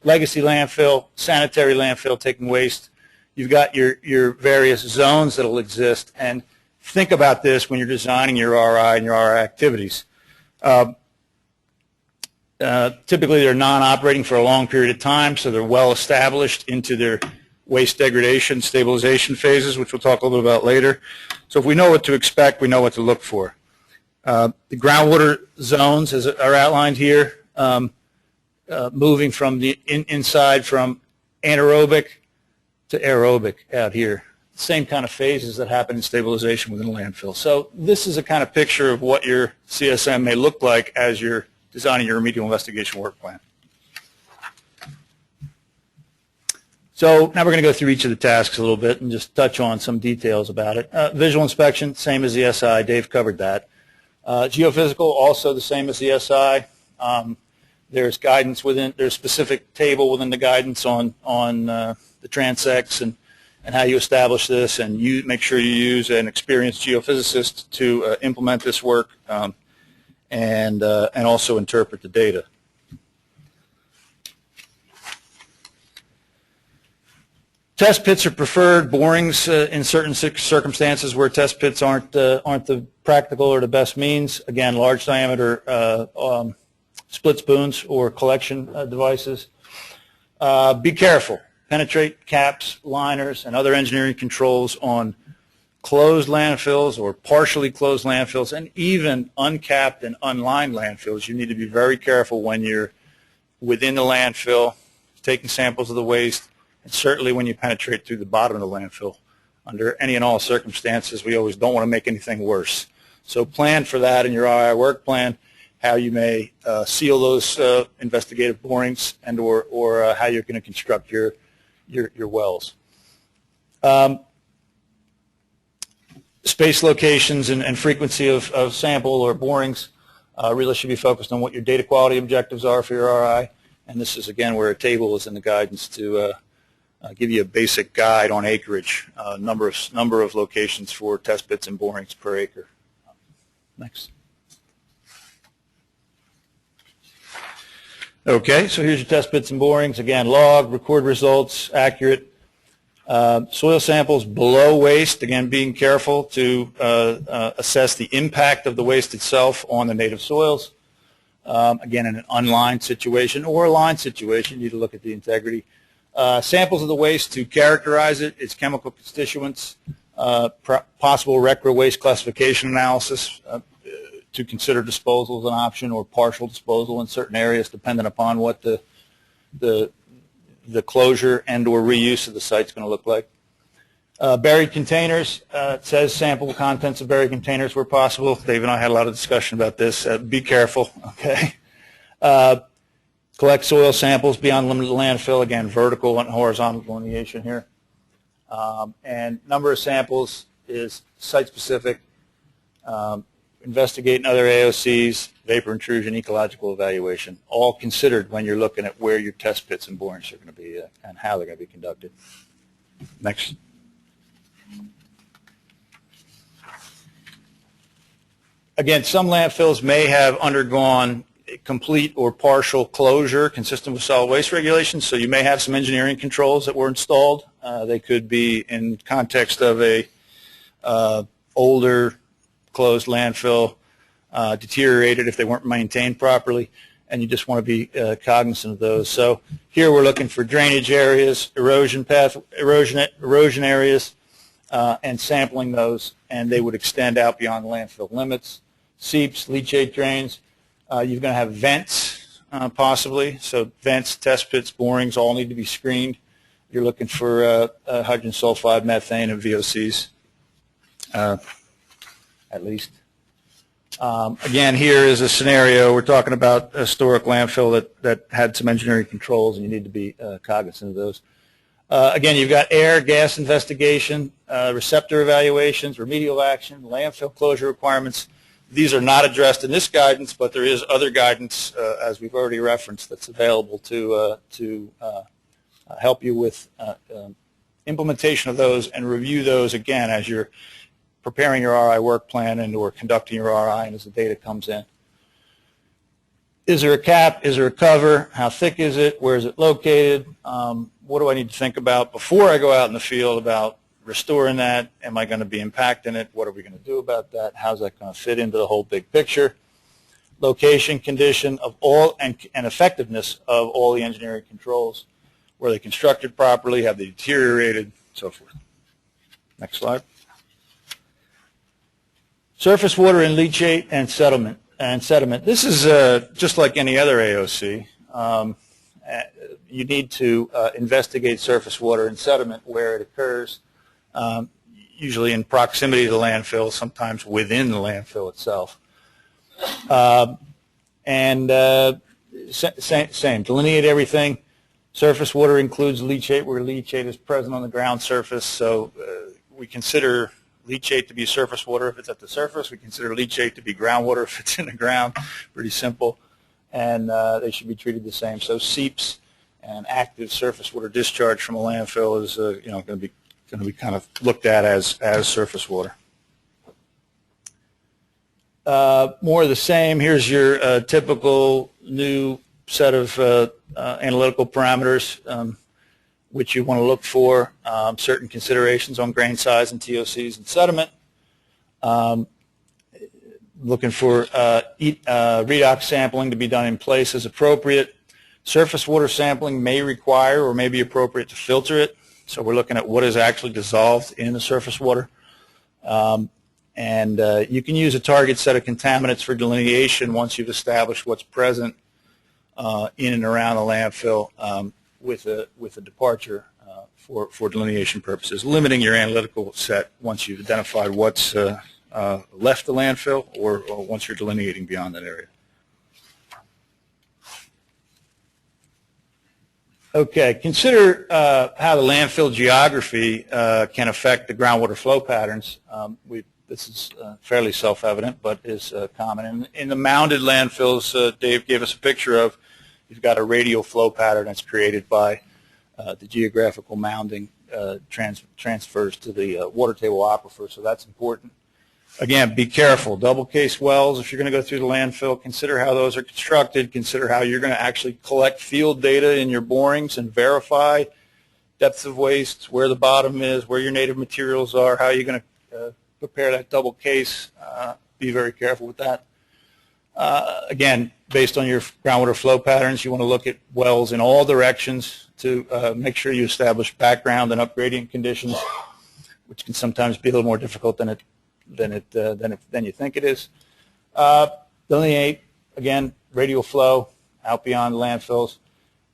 legacy landfill, sanitary landfill taking waste. You've got your various zones that will exist, and think about this when you're designing your RI and your RI activities. Typically they're non-operating for a long period of time, so they're well established into their waste degradation, stabilization phases, which we'll talk a little bit about later. So if we know what to expect, we know what to look for. The groundwater zones are outlined here, moving from the inside from anaerobic to aerobic out here. Same kind of phases that happen in stabilization within a landfill. So this is a kind of picture of what your CSM may look like as you're designing your remedial investigation work plan. So now we're going to go through each of the tasks a little bit and just touch on some details about it. Visual inspection, same as the SI. Dave covered that. Geophysical, also the same as the SI. There's guidance within, there's specific table within the guidance on the transects and how you establish this, and you make sure you use an experienced geophysicist to implement this work and also interpret the data. Test pits are preferred. Borings in certain circumstances where test pits aren't the practical or the best means. Again, large diameter split spoons or collection devices. Be careful. Penetrate caps, liners, and other engineering controls on closed landfills or partially closed landfills, and even uncapped and unlined landfills. You need to be very careful when you're within the landfill, taking samples of the waste, and certainly when you penetrate through the bottom of the landfill. Under any and all circumstances, we always don't want to make anything worse. So plan for that in your RI work plan, how you may seal those investigative borings and or how you're going to construct your wells. Space locations and frequency of sample or borings really should be focused on what your data quality objectives are for your RI. And this is, again, where a table is in the guidance to give you a basic guide on acreage, number of locations for test pits and borings per acre. Next. Okay, so here's your test pits and borings. Again, log, record results, accurate. Soil samples below waste, again, being careful to assess the impact of the waste itself on the native soils. Again, in an unlined situation or a lined situation, you need to look at the integrity. Samples of the waste to characterize it, its chemical constituents, possible recre waste classification analysis to consider disposal as an option or partial disposal in certain areas, depending upon what the closure and or reuse of the site is going to look like. Buried containers, it says sample contents of buried containers where possible. Dave and I had a lot of discussion about this. Be careful, okay? Collect soil samples beyond limited landfill, again, vertical and horizontal delineation here. And number of samples is site-specific. Investigating other AOCs, vapor intrusion, ecological evaluation, all considered when you're looking at where your test pits and borings are going to be and how they're going to be conducted. Next. Again, some landfills may have undergone complete or partial closure consistent with solid waste regulations, so you may have some engineering controls that were installed. They could be in context of a older closed landfill, deteriorated if they weren't maintained properly, and you just want to be cognizant of those. So here we're looking for drainage areas, erosion areas, and sampling those, and they would extend out beyond landfill limits. Seeps, leachate drains. You're going to have vents, possibly. So vents, test pits, borings all need to be screened. You're looking for hydrogen sulfide, methane, and VOCs, at least. Again, here is a scenario. We're talking about a historic landfill that had some engineering controls, and you need to be cognizant of those. Again, you've got air, gas investigation, receptor evaluations, remedial action, landfill closure requirements. These are not addressed in this guidance, but there is other guidance, as we've already referenced, that's available to help you with implementation of those and review those again as you're preparing your RI work plan and or conducting your RI and as the data comes in. Is there a cap? Is there a cover? How thick is it? Where is it located? What do I need to think about before I go out in the field about restoring that? Am I going to be impacting it? What are we going to do about that? How's that going to fit into the whole big picture? Location, condition of all, and effectiveness of all the engineering controls. Were they constructed properly? Have they deteriorated? So forth. Next slide. Surface water and leachate and sediment. This is just like any other AOC. You need to investigate surface water and sediment where it occurs, usually in proximity to the landfill, sometimes within the landfill itself. Same, delineate everything. Surface water includes leachate where leachate is present on the ground surface, so we consider leachate to be surface water if it's at the surface. We consider leachate to be groundwater if it's in the ground. Pretty simple, and they should be treated the same. So seeps and active surface water discharge from a landfill is going to be kind of looked at as surface water. More of the same. Here's your typical new set of analytical parameters which you want to look for, certain considerations on grain size and TOCs and sediment. Looking for redox sampling to be done in place as appropriate. Surface water sampling may require or may be appropriate to filter it. So we're looking at what is actually dissolved in the surface water. You can use a target set of contaminants for delineation once you've established what's present in and around the landfill with a departure for delineation purposes, limiting your analytical set once you've identified what's left the landfill or once you're delineating beyond that area. Okay, consider how the landfill geography can affect the groundwater flow patterns. This is fairly self-evident, but is common. In the mounded landfills, Dave gave us a picture of, you've got a radial flow pattern that's created by the geographical mounding transfers to the water table aquifer, so that's important. Again, be careful. Double case wells, if you're going to go through the landfill, consider how those are constructed. Consider how you're going to actually collect field data in your borings and verify depths of waste, where the bottom is, where your native materials are, how you're going to prepare that double case. Be very careful with that. Again, based on your groundwater flow patterns, you want to look at wells in all directions to make sure you establish background and upgradient conditions, which can sometimes be a little more difficult than you think it is. Delineate, again, radial flow out beyond landfills.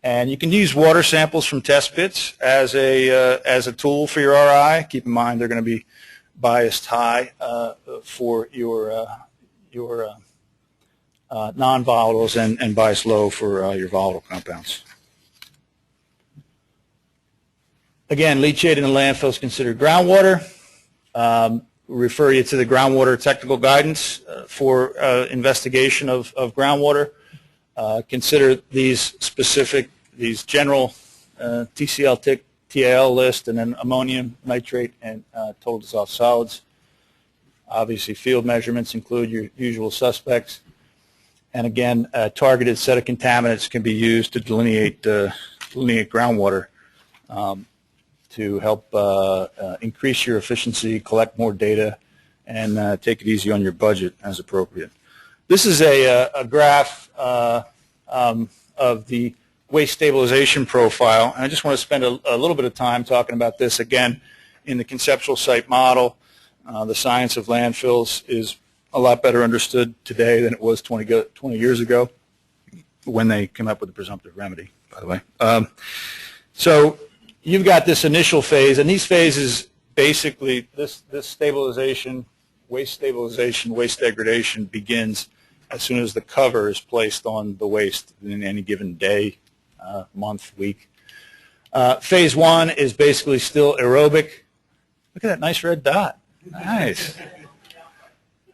And you can use water samples from test pits as a tool for your RI. Keep in mind they're going to be biased high for your non-volatiles and biased low for your volatile compounds. Again, leachate in the landfill is considered groundwater. Refer you to the groundwater technical guidance for investigation of groundwater. Consider these general TCL, TAL list, and then ammonium, nitrate, and total dissolved solids. Obviously, field measurements include your usual suspects. And again, a targeted set of contaminants can be used to delineate groundwater to help increase your efficiency, collect more data, and take it easy on your budget as appropriate. This is a graph of the waste stabilization profile, and I just want to spend a little bit of time talking about this again in the conceptual site model. The science of landfills is a lot better understood today than it was 20 years ago when they came up with the presumptive remedy, by the way. So you've got this initial phase, and these phases basically, this stabilization, waste degradation begins as soon as the cover is placed on the waste in any given day, month, week. Phase 1 is basically still aerobic. Look at that nice red dot. Nice.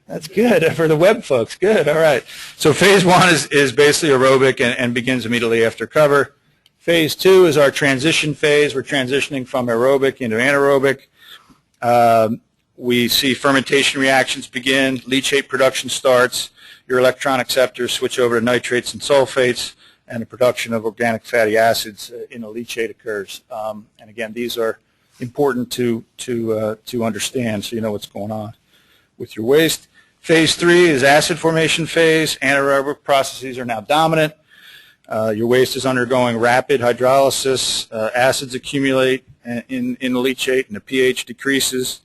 That's good for the web folks. Good. All right. So phase 1 is basically aerobic and begins immediately after cover. Phase 2 is our transition phase. We're transitioning from aerobic into anaerobic. We see fermentation reactions begin. Leachate production starts. Your electron acceptors switch over to nitrates and sulfates, and the production of organic fatty acids in a leachate occurs. And again, these are important to understand so you know what's going on with your waste. Phase 3 is acid formation phase. Anaerobic processes are now dominant. Your waste is undergoing rapid hydrolysis. Acids accumulate in the leachate and the pH decreases.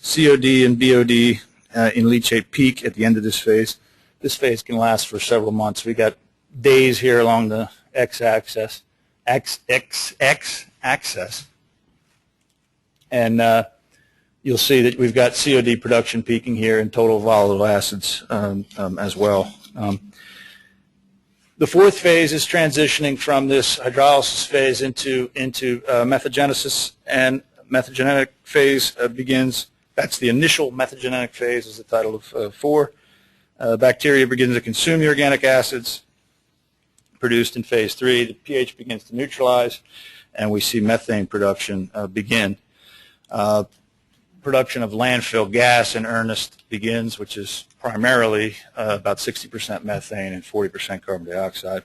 COD and BOD in leachate peak at the end of this phase. This phase can last for several months. We got days here along the x-axis. And you'll see that we've got COD production peaking here and total volatile acids as well. The fourth phase is transitioning from this hydrolysis phase into methagenesis, and methagenic phase begins. That's the initial methagenic phase, is the title of 4. Bacteria begins to consume the organic acids produced in phase 3. The pH begins to neutralize, and we see methane production begin. Production of landfill gas in earnest begins, which is primarily about 60% methane and 40% carbon dioxide.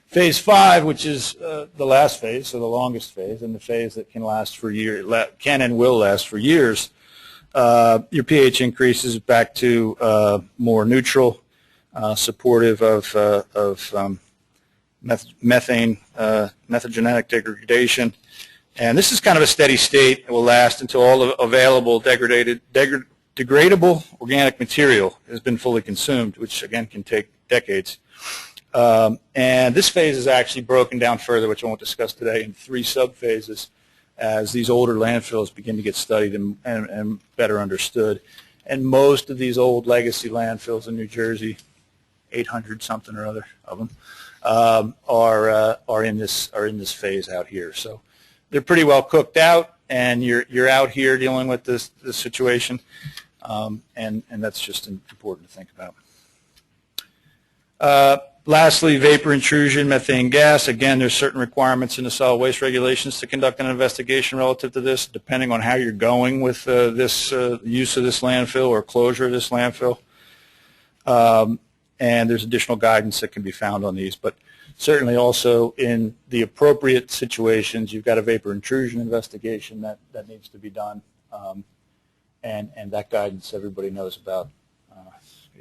Phase 5, which is the last phase, so the longest phase, and the phase that can last for years, can and will last for years. Your pH increases back to more neutral, supportive of methane, methagenic degradation. And this is kind of a steady state. It will last until all available degradable organic material has been fully consumed, which again can take decades. And this phase is actually broken down further, which I won't discuss today, in 3 subphases as these older landfills begin to get studied and better understood. And most of these old legacy landfills in New Jersey, 800 something or other of them, are in this phase out here. So they're pretty well cooked out, and you're out here dealing with this situation, and that's just important to think about. Lastly, vapor intrusion, methane gas. Again, there's certain requirements in the solid waste regulations to conduct an investigation relative to this, depending on how you're going with this use of this landfill or closure of this landfill. And there's additional guidance that can be found on these, but certainly also in the appropriate situations, you've got a vapor intrusion investigation that needs to be done, and that guidance everybody knows about.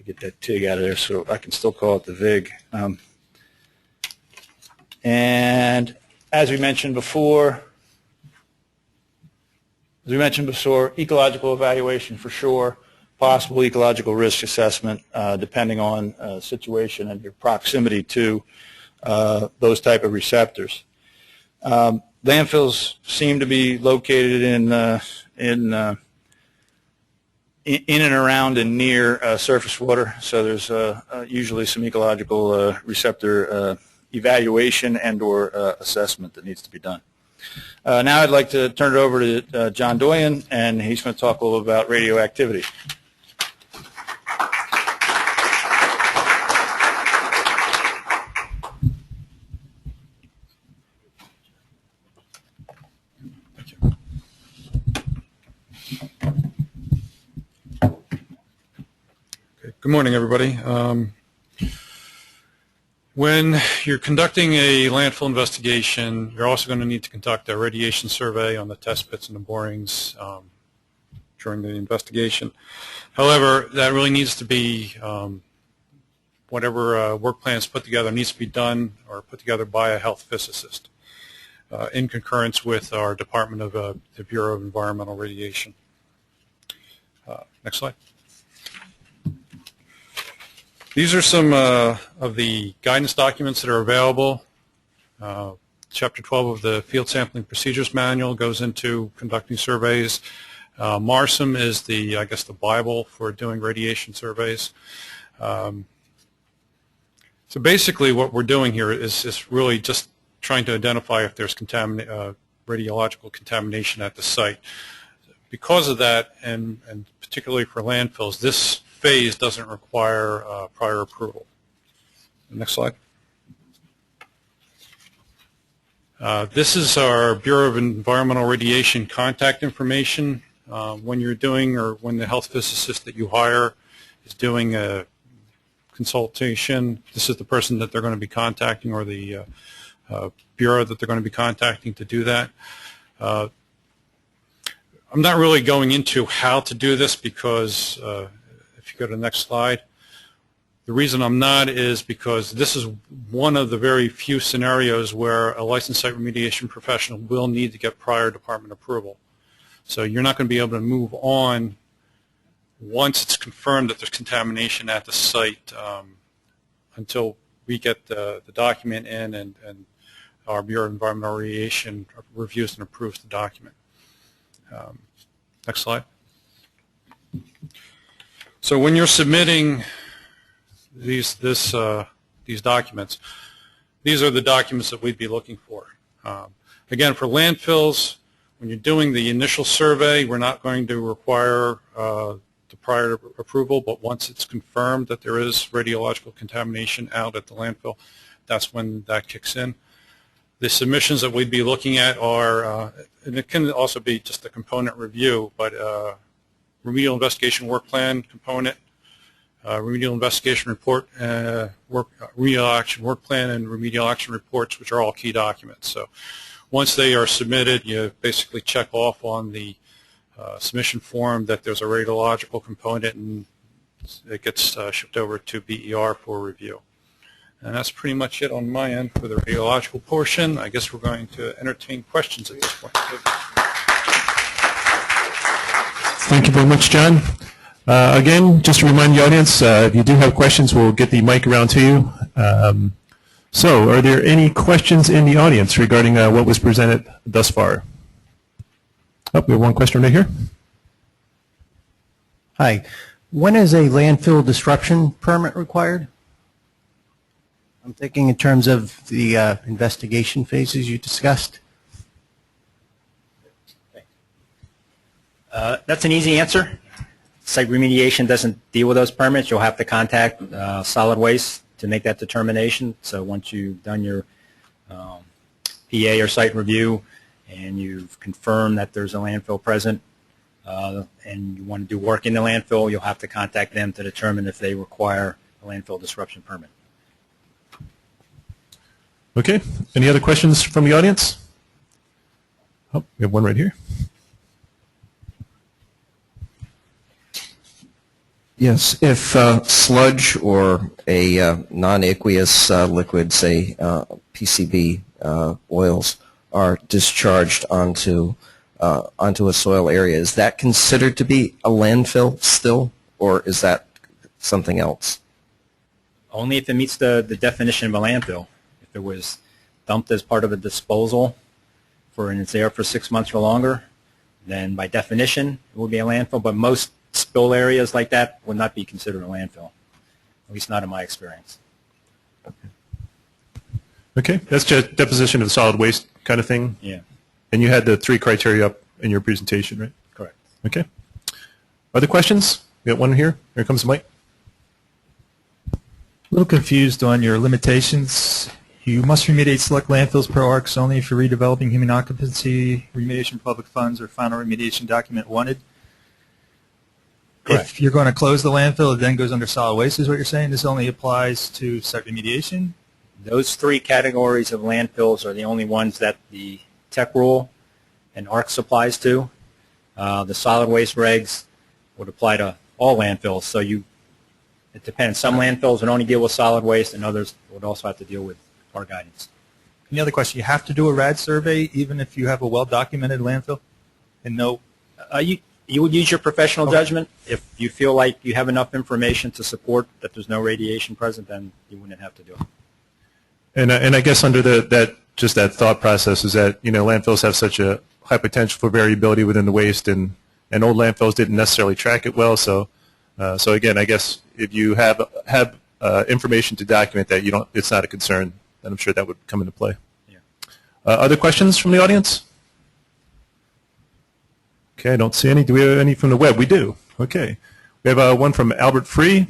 Get that TIG out of there so I can still call it the VIG. And as we mentioned before, ecological evaluation for sure, possible ecological risk assessment depending on situation and your proximity to those type of receptors. Landfills seem to be located in and around and near surface water, so there's usually some ecological receptor evaluation and or assessment that needs to be done. Now I'd like to turn it over to John Doyen, and he's going to talk a little about radioactivity. Good morning, everybody. When you're conducting a landfill investigation, you're also going to need to conduct a radiation survey on the test pits and the borings during the investigation. However, that really needs to be, whatever work plan is put together needs to be done or put together by a health physicist in concurrence with our Department of the Bureau of Environmental Radiation. Next slide. These are some of the guidance documents that are available. Chapter 12 of the Field Sampling Procedures Manual goes into conducting surveys. MARSIM is the, I guess, the Bible for doing radiation surveys. So basically what we're doing here is really just trying to identify if there's radiological contamination at the site. Because of that, and particularly for landfills, this phase doesn't require prior approval. Next slide. This is our Bureau of Environmental Radiation contact information. When you're doing, or when the health physicist that you hire is doing a consultation, this is the person that they're going to be contacting, or the bureau that they're going to be contacting to do that. I'm not really going into how to do this because if you go to the next slide, the reason I'm not is because this is one of the very few scenarios where a licensed site remediation professional will need to get prior department approval. So you're not going to be able to move on once it's confirmed that there's contamination at the site until we get the document in and our Bureau of Environmental Radiation reviews and approves the document. Next slide. So when you're submitting these documents, these are the documents that we'd be looking for. Again, for landfills, when you're doing the initial survey, we're not going to require the prior approval, but once it's confirmed that there is radiological contamination out at the landfill, that's when that kicks in. The submissions that we'd be looking at are, and it can also be just a component review, but remedial investigation work plan component, remedial investigation report, remedial action work plan, and remedial action reports, which are all key documents. So once they are submitted, you basically check off on the submission form that there's a radiological component, and it gets shipped over to BER for review. And that's pretty much it on my end for the radiological portion. I guess we're going to entertain questions at this point. Thank you very much, John. Again, just to remind the audience, if you do have questions, we'll get the mic around to you. So, are there any questions in the audience regarding what was presented thus far? Oh, we have one question right here. Hi. When is a landfill disruption permit required? I'm thinking in terms of the investigation phases you discussed. That's an easy answer. Site remediation doesn't deal with those permits. You'll have to contact solid waste to make that determination. So once you've done your PA or site review and you've confirmed that there's a landfill present and you want to do work in the landfill, you'll have to contact them to determine if they require a landfill disruption permit. Okay. Any other questions from the audience? Oh, we have one right here. Yes, if sludge or a non-aqueous liquid, say PCB oils, are discharged onto a soil area, is that considered to be a landfill still, or is that something else? Only if it meets the definition of a landfill. If it was dumped as part of a disposal and it's there for 6 months or longer, then by definition it would be a landfill. But most spill areas like that would not be considered a landfill, at least not in my experience. Okay. That's just deposition of solid waste kind of thing? Yeah. And you had the 3 criteria up in your presentation, right? Correct. Okay. Other questions? We got one here. Here comes the mic. A little confused on your limitations. You must remediate select landfills per ARCs only if you're redeveloping human occupancy, remediation public funds, or final remediation document wanted. if you're going to close the landfill, it then goes under solid waste, is what you're saying? This only applies to site remediation? Those three categories of landfills are the only ones that the tech rule and ARCS applies to. The solid waste regs would apply to all landfills. So it depends. Some landfills would only deal with solid waste, and others would also have to deal with our guidance. And the other question, you have to do a RAD survey even if you have a well-documented landfill? And no? You would use your professional judgment. If you feel like you have enough information to support that there's no radiation present, then you wouldn't have to do it. And I guess under that thought process is that, landfills have such a high potential for variability within the waste, and old landfills didn't necessarily track it well. So again, I guess if you have information to document that, it's not a concern, then I'm sure that would come into play. Yeah. Other questions from the audience? Okay, I don't see any. Do we have any from the web? We do. Okay. We have one from Albert Free.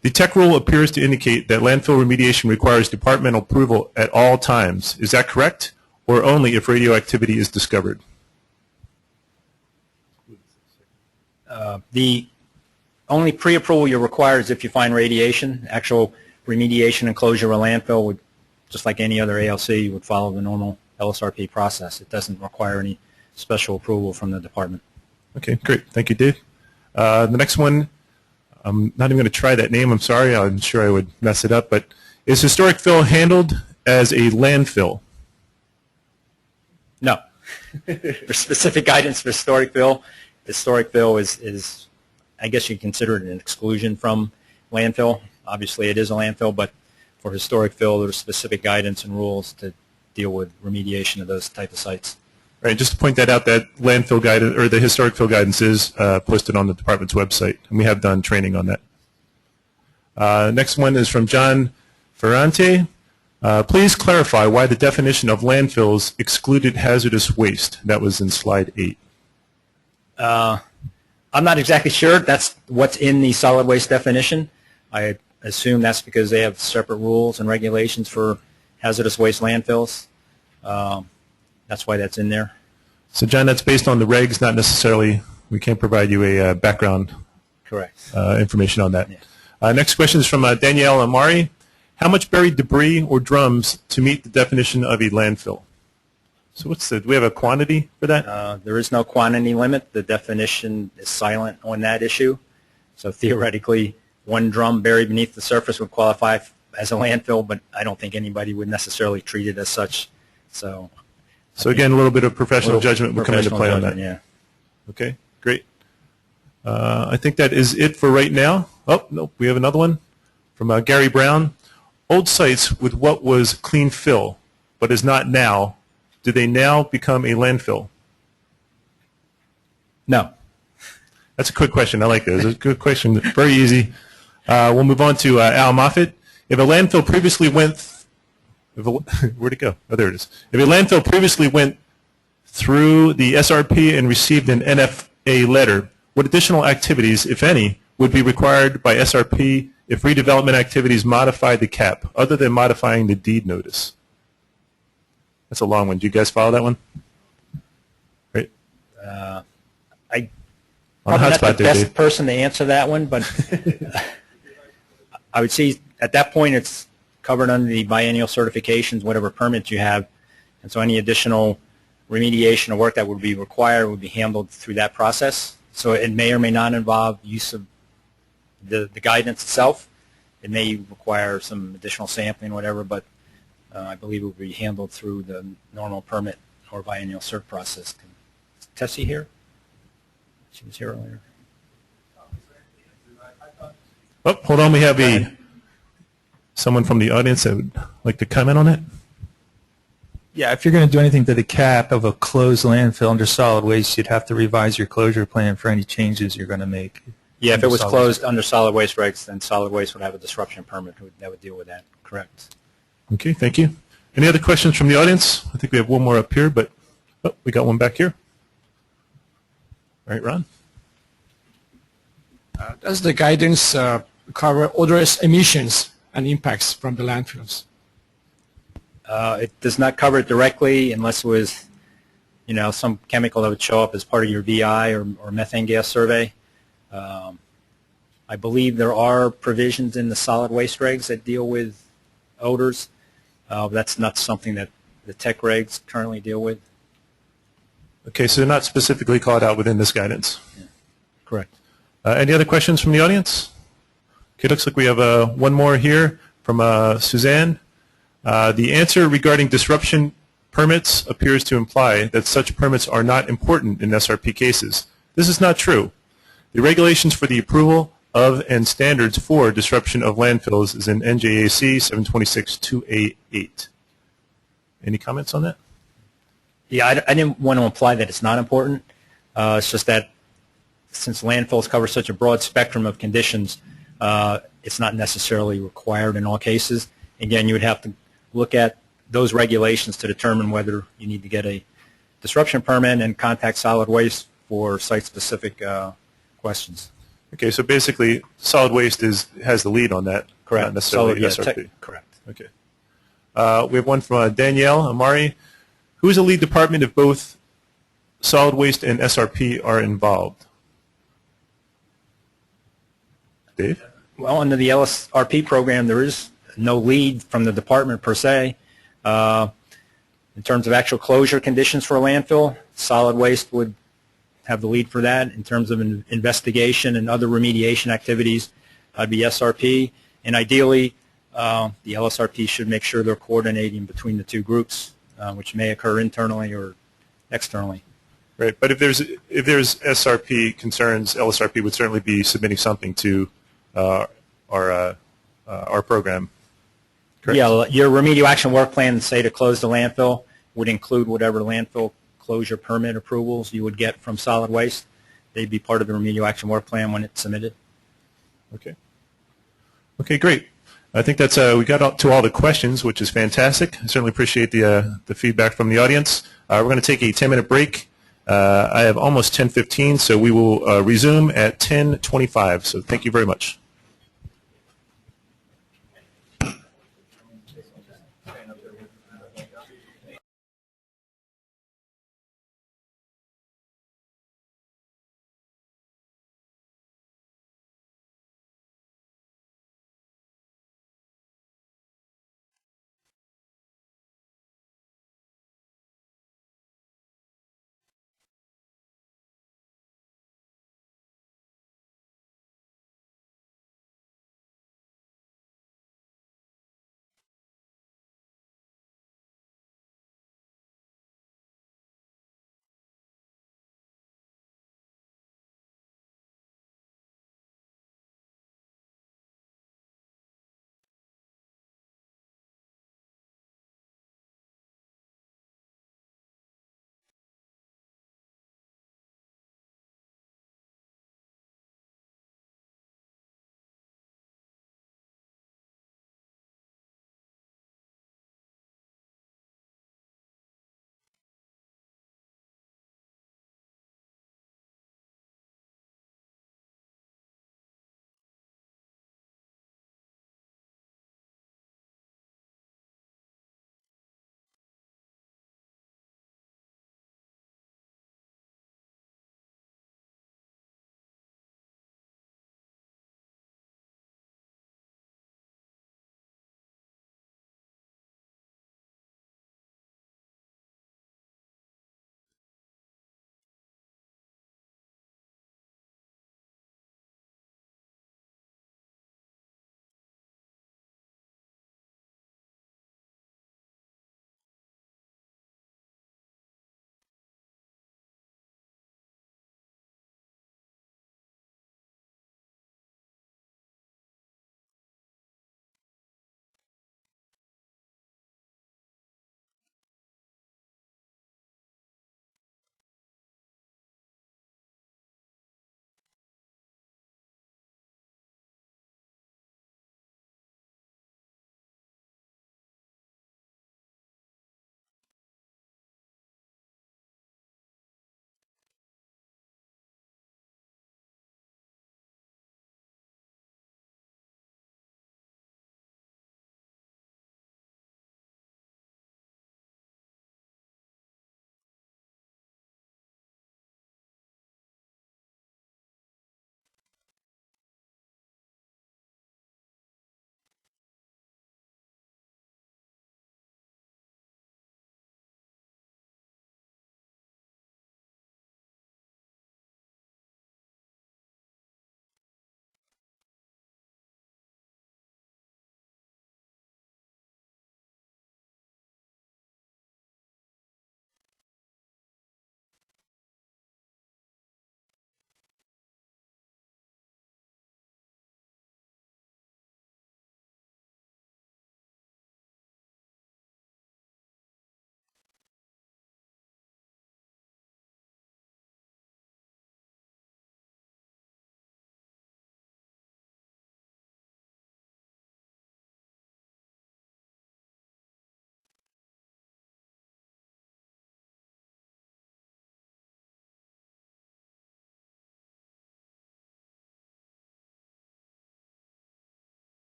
The tech rule appears to indicate that landfill remediation requires departmental approval at all times. Is that correct, or only if radioactivity is discovered? The only pre-approval you're required is if you find radiation. Actual remediation and closure of a landfill would, just like any other ALC, would follow the normal LSRP process. It doesn't require any special approval from the department. Okay, great. Thank you, Dave. The next one, I'm not even going to try that name. I'm sorry. I'm sure I would mess it up. But is historic fill handled as a landfill? No. There's specific guidance for historic fill. Historic fill is, I guess you consider it an exclusion from landfill. Obviously, it is a landfill, but for historic fill, there's specific guidance and rules to deal with remediation of those type of sites. Right, just to point that out, that landfill guidance or the historic fill guidance is posted on the department's website, and we have done training on that. Next one is from John Ferrante. Please clarify why the definition of landfills excluded hazardous waste. That was in slide 8. I'm not exactly sure that's what's in the solid waste definition. I assume that's because they have separate rules and regulations for hazardous waste landfills. That's why that's in there. So, John, that's based on the regs, not necessarily, we can't provide you a background Correct. information on that. Yeah. Next question is from Danielle Amari. How much buried debris or drums to meet the definition of a landfill? So do we have a quantity for that? There is no quantity limit. The definition is silent on that issue. So theoretically, one drum buried beneath the surface would qualify as a landfill, but I don't think anybody would necessarily treat it as such. So again, a little bit of professional judgment would come into play on that. Yeah. Okay, great. I think that is it for right now. Oh, no, we have another one from Gary Brown. Old sites with what was clean fill but is not now, do they now become a landfill? No. That's a quick question. I like that. It's a good question. Very easy. We'll move on to Al Moffett. If a landfill previously where'd it go? Oh, there it is. If a landfill previously went through the SRP and received an NFA letter, what additional activities, if any, would be required by SRP if redevelopment activities modified the cap, other than modifying the deed notice? That's a long one. Do you guys follow that one? Right. I'm not the best person to answer that one, but I would say at that point it's covered under the biennial certifications, whatever permits you have, and so any additional remediation or work that would be required would be handled through that process. So it may or may not involve use of the guidance itself. It may require some additional sampling, whatever, but I believe it would be handled through the normal permit or biennial cert process. Is Tessie here? She was here earlier. Oh, hold on. We have someone from the audience that would like to comment on it. Yeah, if you're going to do anything to the cap of a closed landfill under solid waste, you'd have to revise your closure plan for any changes you're going to make. Yeah, if it was closed under solid waste regs, then solid waste would have a disruption permit that would deal with that. Correct. Okay, thank you. Any other questions from the audience? I think we have one more up here, but we got one back here. All right, Ron. Does the guidance cover odorous emissions and impacts from the landfills? It does not cover it directly unless it was, some chemical that would show up as part of your VI or methane gas survey. I believe there are provisions in the solid waste regs that deal with odors. That's not something that the tech regs currently deal with. Okay, so they're not specifically called out within this guidance. Correct. Any other questions from the audience? Okay, looks like we have one more here from Suzanne. The answer regarding disruption permits appears to imply that such permits are not important in SRP cases. This is not true. The regulations for the approval of and standards for disruption of landfills is in NJAC 726-2A8. Any comments on that? Yeah, I didn't want to imply that it's not important. It's just that since landfills cover such a broad spectrum of conditions, it's not necessarily required in all cases. Again, you would have to look at those regulations to determine whether you need to get a disruption permit and contact solid waste for site-specific questions. Okay, so basically solid waste has the lead on that, Correct. not necessarily Solid, yeah, SRP. correct. Okay. We have one from Danielle Amari. Who is the lead department if both solid waste and SRP are involved? Dave? Well, under the LSRP program, there is no lead from the department per se. In terms of actual closure conditions for a landfill, solid waste would have the lead for that. In terms of investigation and other remediation activities, I'd be SRP. And ideally, the LSRP should make sure they're coordinating between the two groups, which may occur internally or externally. Right, but if there's SRP concerns, LSRP would certainly be submitting something to our program. Correct? Yeah, your remedial action work plan, say to close the landfill, would include whatever landfill closure permit approvals you would get from solid waste. They'd be part of the remedial action work plan when it's submitted. Okay. Okay, great. I think that's we got to all the questions, which is fantastic. I certainly appreciate the feedback from the audience. We're going to take a 10-minute break. I have almost 10:15, so we will resume at 10:25. So thank you very much.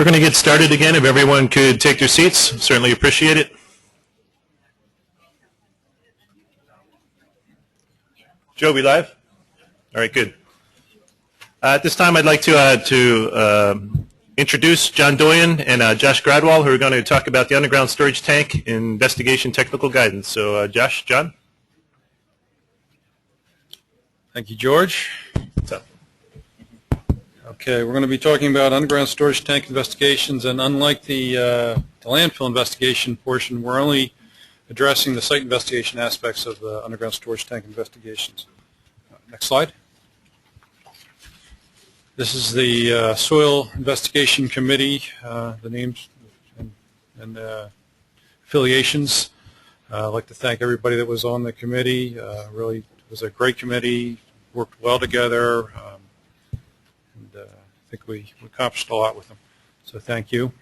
We're going to get started again. If everyone could take their seats, certainly appreciate it. Joe, we live? All right, good. At this time, I'd like to introduce John Doyen and Josh Gradwell, who are going to talk about the underground storage tank investigation technical guidance. So, Josh, John? Thank you, George. What's up? Okay, we're going to be talking about underground storage tank investigations, and unlike the landfill investigation portion, we're only addressing the site investigation aspects of the underground storage tank investigations. Next slide. This is the Soil Investigation Committee, the names and affiliations. I'd like to thank everybody that was on the committee. Really, it was a great committee, worked well together, and I think we accomplished a lot with them. So thank you.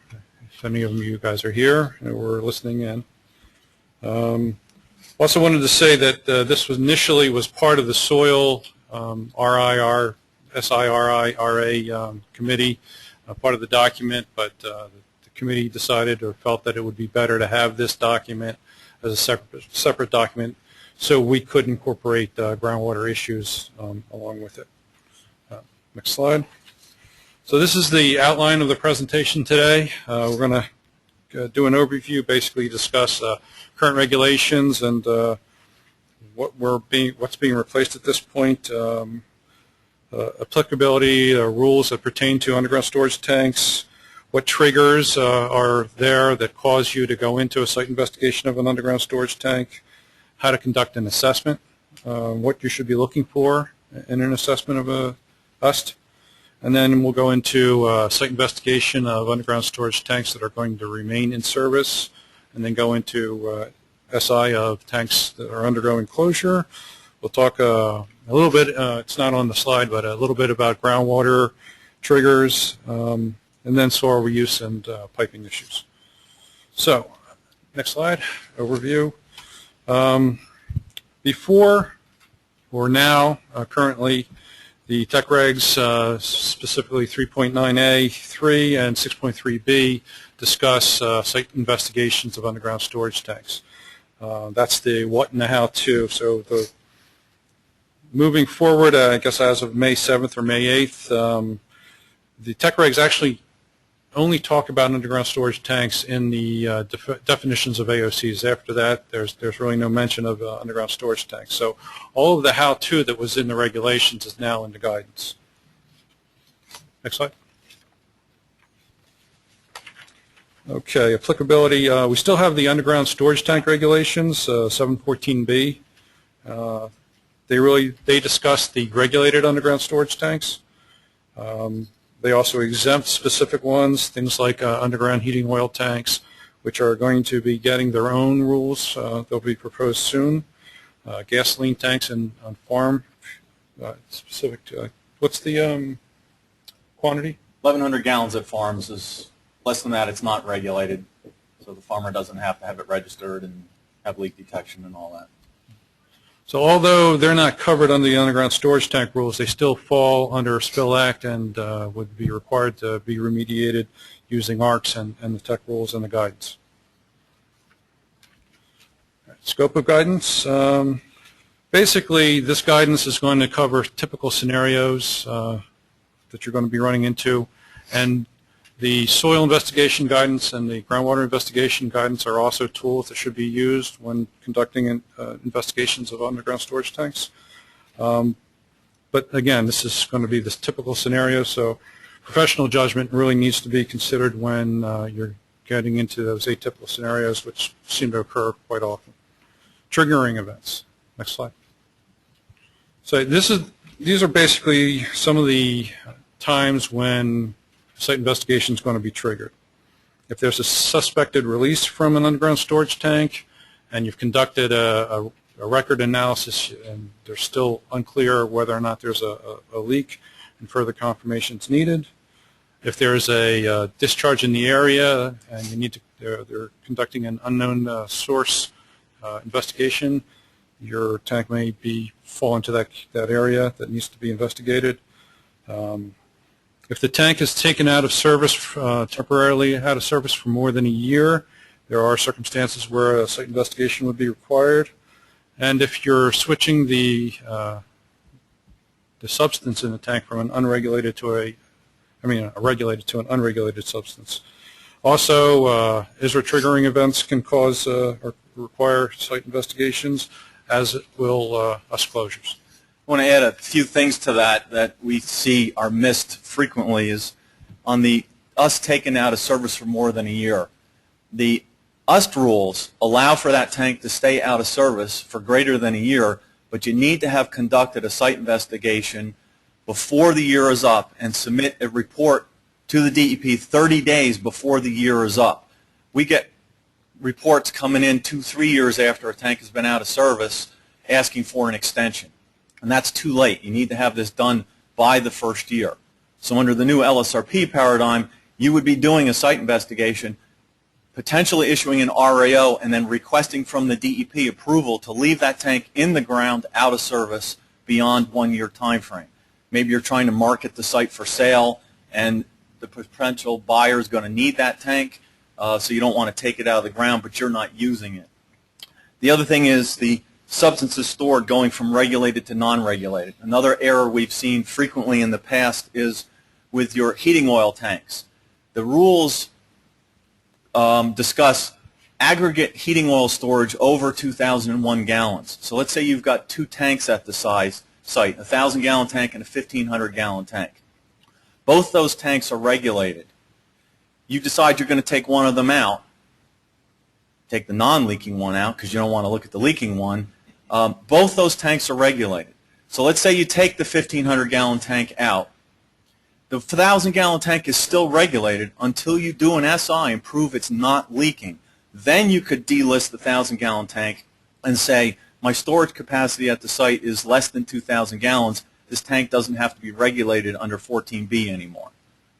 If any of you guys are here and were listening in. Also wanted to say that this was initially was part of the Soil SIRI-RA committee, part of the document, but the committee decided or felt that it would be better to have this document as a separate document so we could incorporate groundwater issues along with it. Next slide. So this is the outline of the presentation today. We're going to do an overview, basically discuss current regulations and what's being replaced at this point, applicability, rules that pertain to underground storage tanks, what triggers are there that cause you to go into a site investigation of an underground storage tank, how to conduct an assessment, what you should be looking for in an assessment of a UST, and then we'll go into site investigation of underground storage tanks that are going to remain in service, and then go into SI of tanks that are undergoing closure. We'll talk a little bit, it's not on the slide, but a little bit about groundwater triggers, and then soil reuse and piping issues. So, next slide, overview. Before or now, currently, the tech regs, specifically 3.9A, 3, and 6.3B, discuss site investigations of underground storage tanks. That's the what and the how to. So the moving forward, I guess as of May 7th or May 8th, the tech regs actually only talk about underground storage tanks in the definitions of AOCs. After that, there's really no mention of underground storage tanks. So all of the how-to that was in the regulations is now in the guidance. Next slide. Okay, applicability. We still have the underground storage tank regulations, 714B. They discuss the regulated underground storage tanks. They also exempt specific ones, things like underground heating oil tanks, which are going to be getting their own rules. They'll be proposed soon. Gasoline tanks on farm, specific to, what's the quantity? 1,100 gallons at farms is less than that. It's not regulated, so the farmer doesn't have to have it registered and have leak detection and all that. So although they're not covered under the underground storage tank rules, they still fall under Spill Act and would be required to be remediated using ARCs and the tech rules and the guidance. Scope of guidance. Basically, this guidance is going to cover typical scenarios that you're going to be running into, and the soil investigation guidance and the groundwater investigation guidance are also tools that should be used when conducting investigations of underground storage tanks. But again, this is going to be this typical scenario, so professional judgment really needs to be considered when you're getting into those atypical scenarios, which seem to occur quite often. Triggering events. Next slide. So these are basically some of the times when site investigation is going to be triggered. If there's a suspected release from an underground storage tank and you've conducted a record analysis and there's still unclear whether or not there's a leak and further confirmation is needed. If there's a discharge in the area and you need to, they're conducting an unknown source investigation, your tank may fall into that area that needs to be investigated. If the tank is taken out of service, temporarily out of service for more than a year, there are circumstances where a site investigation would be required. And if you're switching the substance in the tank from an unregulated to a regulated to an unregulated substance. Also, ISRA triggering events can cause or require site investigations, as it will us closures. I want to add a few things to that we see are missed frequently is on the us taken out of service for more than a year. The UST rules allow for that tank to stay out of service for greater than a year, but you need to have conducted a site investigation before the year is up and submit a report to the DEP 30 days before the year is up. We get reports coming in 2-3 years after a tank has been out of service asking for an extension. And that's too late. You need to have this done by the first year. So under the new LSRP paradigm, you would be doing a site investigation, potentially issuing an RAO, and then requesting from the DEP approval to leave that tank in the ground out of service beyond 1 year time frame. Maybe you're trying to market the site for sale, and the potential buyer is going to need that tank, so you don't want to take it out of the ground, but you're not using it. The other thing is the substances stored going from regulated to non-regulated. Another error we've seen frequently in the past is with your heating oil tanks. The rules discuss aggregate heating oil storage over 2,001 gallons. So let's say you've got 2 tanks at the site, a 1,000-gallon tank and a 1,500-gallon tank. Both those tanks are regulated. You decide you're going to take one of them out, take the non-leaking one out because you don't want to look at the leaking one. Both those tanks are regulated. So let's say you take the 1,500-gallon tank out. The 1,000-gallon tank is still regulated until you do an SI and prove it's not leaking. Then you could delist the 1,000-gallon tank and say, my storage capacity at the site is less than 2,000 gallons. This tank doesn't have to be regulated under 14B anymore.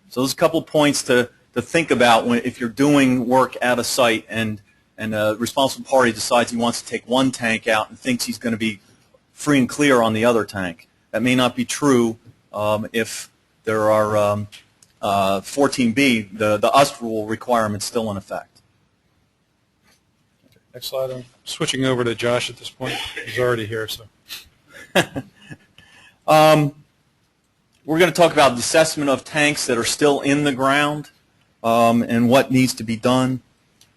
So there's a couple points to think about if you're doing work at a site and a responsible party decides he wants to take one tank out and thinks he's going to be free and clear on the other tank. That may not be true if there are 14B, the UST rule requirement still in effect. Next slide. I'm switching over to Josh at this point. He's already here, so. We're going to talk about the assessment of tanks that are still in the ground and what needs to be done.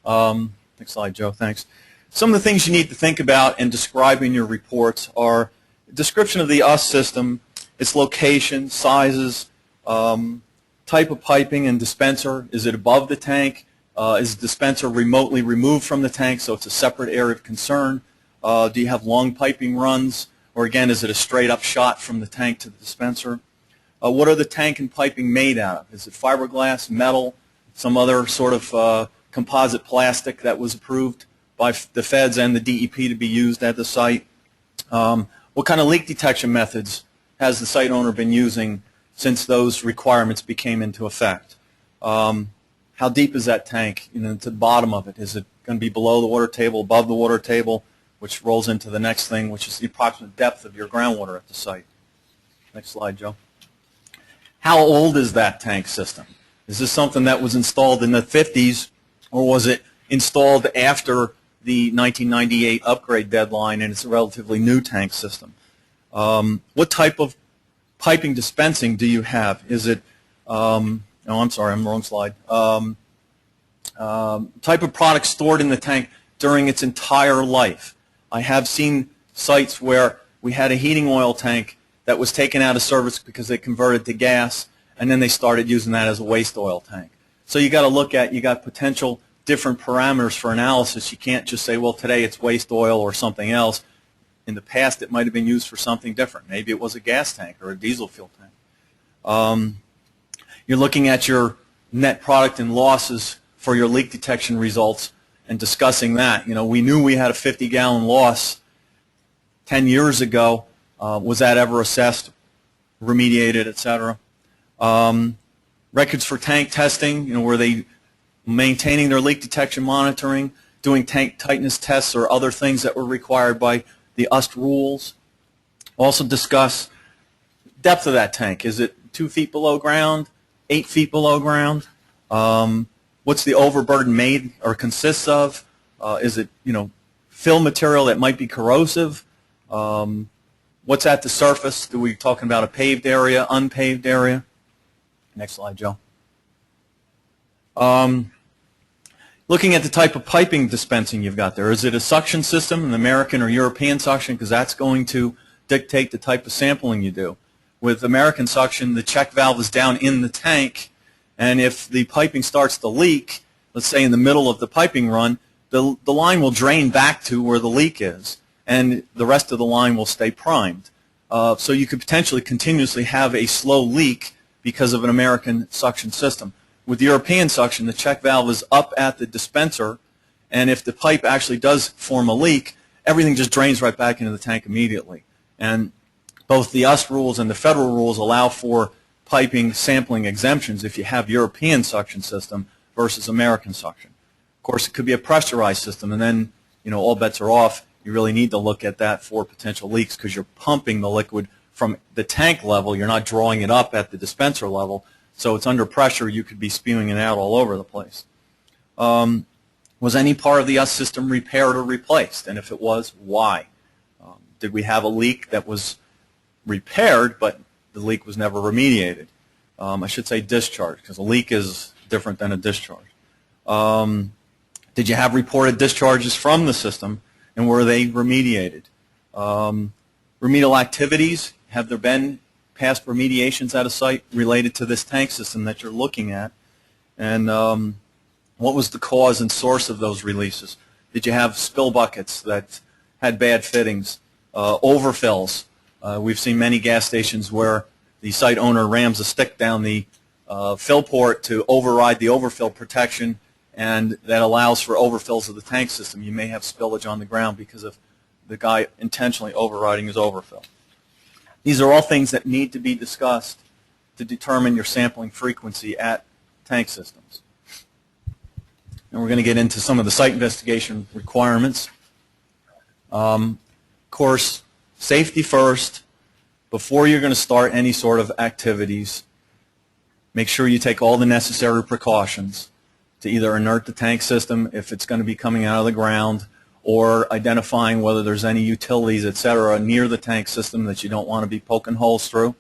Next slide, Joe. Thanks. Some of the things you need to think about and describe in your reports are description of the UST system, its location, sizes, type of piping and dispenser. Is it above the tank? Is the dispenser remotely removed from the tank so it's a separate area of concern? Do you have long piping runs? Or again, is it a straight up shot from the tank to the dispenser? What are the tank and piping made out of? Is it fiberglass, metal, some other sort of composite plastic that was approved by the feds and the DEP to be used at the site? What kind of leak detection methods has the site owner been using since those requirements became into effect? How deep is that tank to the bottom of it? Is it going to be below the water table, above the water table, which rolls into the next thing, which is the approximate depth of your groundwater at the site? Next slide, Joe. How old is that tank system? Is this something that was installed in the 50s, or was it installed after the 1998 upgrade deadline and it's a relatively new tank system? What type of piping dispensing do you have? Is it, oh, I'm sorry, I'm wrong slide. Type of product stored in the tank during its entire life. I have seen sites where we had a heating oil tank that was taken out of service because they converted to gas, and then they started using that as a waste oil tank. So you got to look at, you got potential different parameters for analysis. You can't just say, well, today it's waste oil or something else. In the past, it might have been used for something different. Maybe it was a gas tank or a diesel fuel tank. You're looking at your net product and losses for your leak detection results and discussing that. You know, we knew we had a 50-gallon loss 10 years ago. Was that ever assessed, remediated, et cetera? Records for tank testing, you know, were they maintaining their leak detection monitoring, doing tank tightness tests or other things that were required by the UST rules? Also discuss depth of that tank. Is it 2 feet below ground, 8 feet below ground? What's the overburden made or consists of? Is it, fill material that might be corrosive? What's at the surface? Are we talking about a paved area, unpaved area? Next slide, Joe. Looking at the type of piping dispensing you've got there. Is it a suction system, an American or European suction? Because that's going to dictate the type of sampling you do. With American suction, the check valve is down in the tank, and if the piping starts to leak, let's say in the middle of the piping run, the line will drain back to where the leak is, and the rest of the line will stay primed. So you could potentially continuously have a slow leak because of an American suction system. With the European suction, the check valve is up at the dispenser, and if the pipe actually does form a leak, everything just drains right back into the tank immediately. And both the US rules and the federal rules allow for piping sampling exemptions if you have European suction system versus American suction. Of course, it could be a pressurized system, and then all bets are off. You really need to look at that for potential leaks because you're pumping the liquid from the tank level. You're not drawing it up at the dispenser level. So it's under pressure. You could be spewing it out all over the place. Was any part of the US system repaired or replaced? And if it was, why? Did we have a leak that was repaired, but the leak was never remediated? I should say discharge, because a leak is different than a discharge. Did you have reported discharges from the system, and were they remediated? Remedial activities, have there been past remediations at a site related to this tank system that you're looking at? And what was the cause and source of those releases? Did you have spill buckets that had bad fittings, overfills? We've seen many gas stations where the site owner rams a stick down the fill port to override the overfill protection, and that allows for overfills of the tank system. You may have spillage on the ground because of the guy intentionally overriding his overfill. These are all things that need to be discussed to determine your sampling frequency at tank systems. And we're going to get into some of the site investigation requirements. Of course, safety first. Before you're going to start any sort of activities, make sure you take all the necessary precautions to either inert the tank system if it's going to be coming out of the ground, or identifying whether there's any utilities, etc., near the tank system that you don't want to be poking holes through,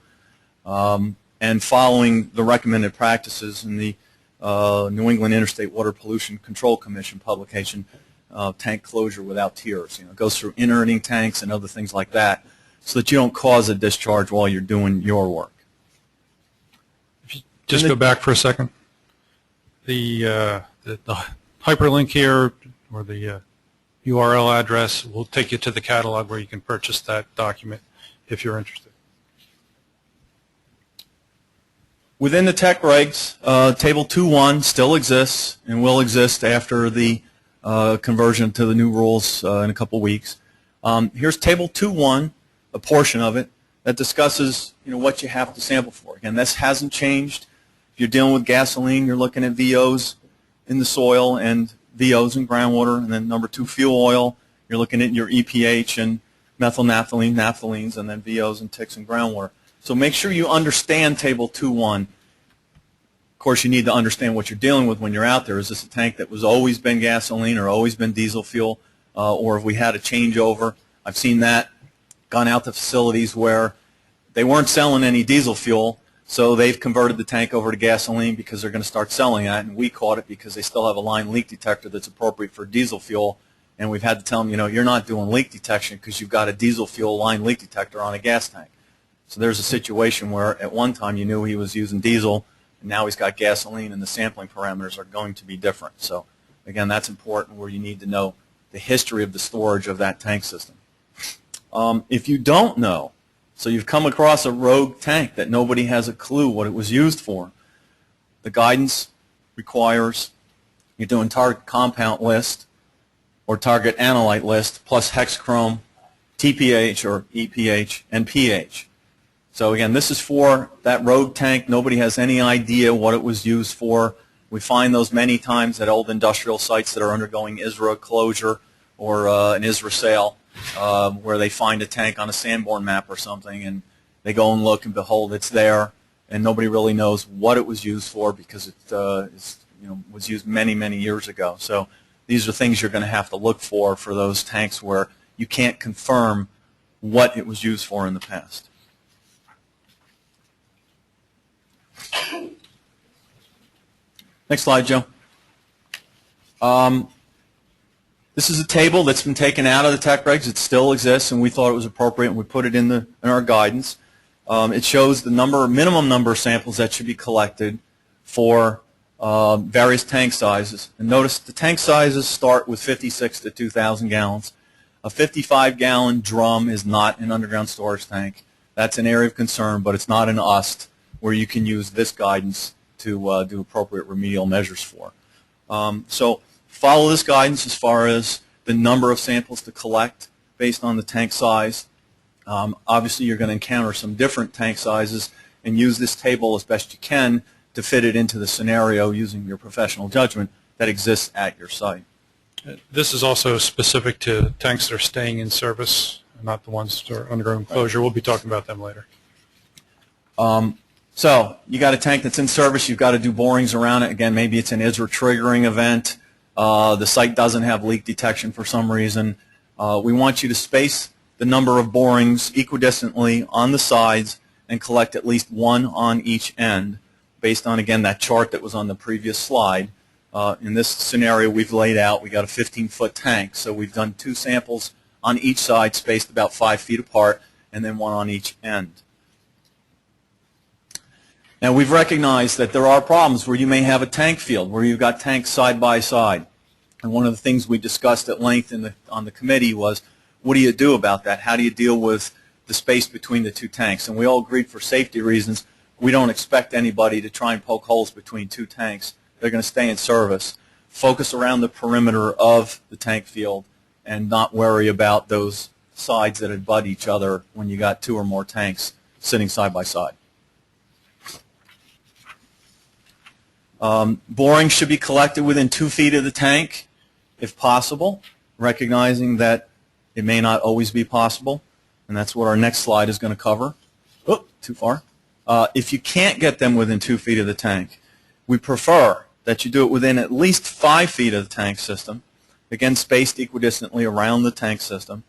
and following the recommended practices in the New England Interstate Water Pollution Control Commission publication, Tank Closure Without Tears. It goes through inerting tanks and other things like that so that you don't cause a discharge while you're doing your work. Just go back for a second. The hyperlink here, or the URL address, will take you to the catalog where you can purchase that document if you're interested. Within the tech regs, Table 2.1 still exists and will exist after the conversion to the new rules in a couple weeks. Here's Table 2.1, a portion of it, that discusses what you have to sample for. Again, this hasn't changed. If you're dealing with gasoline, you're looking at VOs in the soil and VOs in groundwater, and then number 2, fuel oil. You're looking at your EPH and methyl naphthalene, naphthalines, and then VOs and ticks in groundwater. So make sure you understand Table 2.1. Of course, you need to understand what you're dealing with when you're out there. Is this a tank that was always been gasoline or always been diesel fuel, or have we had a changeover? I've seen that, gone out to facilities where they weren't selling any diesel fuel, so they've converted the tank over to gasoline because they're going to start selling that, and we caught it because they still have a line leak detector that's appropriate for diesel fuel, and we've had to tell them, you're not doing leak detection because you've got a diesel fuel line leak detector on a gas tank. So there's a situation where at one time you knew he was using diesel, and now he's got gasoline, and the sampling parameters are going to be different. So again, that's important, where you need to know the history of the storage of that tank system. If you don't know, so you've come across a rogue tank that nobody has a clue what it was used for, the guidance requires you're doing target compound list or target analyte list plus hexachrome, TPH or EPH, and pH. So again, this is for that rogue tank. Nobody has any idea what it was used for. We find those many times at old industrial sites that are undergoing ISRA closure or an ISRA sale, where they find a tank on a Sanborn map or something, and they go and look, and behold, it's there. and nobody really knows what it was used for because it was used many, many years ago. So these are things you're going to have to look for those tanks where you can't confirm what it was used for in the past. Next slide, Joe. This is a table that's been taken out of the tech regs. It still exists, and we thought it was appropriate, and we put it in our guidance. It shows the minimum number of samples that should be collected for various tank sizes. And notice the tank sizes start with 56 to 2,000 gallons. A 55-gallon drum is not an underground storage tank. That's an area of concern, but it's not an UST where you can use this guidance to do appropriate remedial measures for. So follow this guidance as far as the number of samples to collect based on the tank size. Obviously, you're going to encounter some different tank sizes, and use this table as best you can to fit it into the scenario using your professional judgment that exists at your site. This is also specific to tanks that are staying in service, not the ones that are undergoing closure. We'll be talking about them later. So you got a tank that's in service. You've got to do borings around it. Again, maybe it's an ISRA triggering event. The site doesn't have leak detection for some reason. We want you to space the number of borings equidistantly on the sides and collect at least one on each end based on, again, that chart that was on the previous slide. In this scenario we've laid out, we got a 15-foot tank, so we've done 2 samples on each side spaced about 5 feet apart and then 1 on each end. Now, we've recognized that there are problems where you may have a tank field, where you've got tanks side by side. And one of the things we discussed at length on the committee was, what do you do about that? How do you deal with the space between the 2 tanks? And we all agreed for safety reasons, we don't expect anybody to try and poke holes between 2 tanks. They're going to stay in service. Focus around the perimeter of the tank field and not worry about those sides that abut each other when you got 2 or more tanks sitting side by side. Borings should be collected within 2 feet of the tank, if possible, recognizing that it may not always be possible, and that's what our next slide is going to cover. Oh, too far. If you can't get them within 2 feet of the tank, we prefer that you do it within at least 5 feet of the tank system, again, spaced equidistantly around the tank system.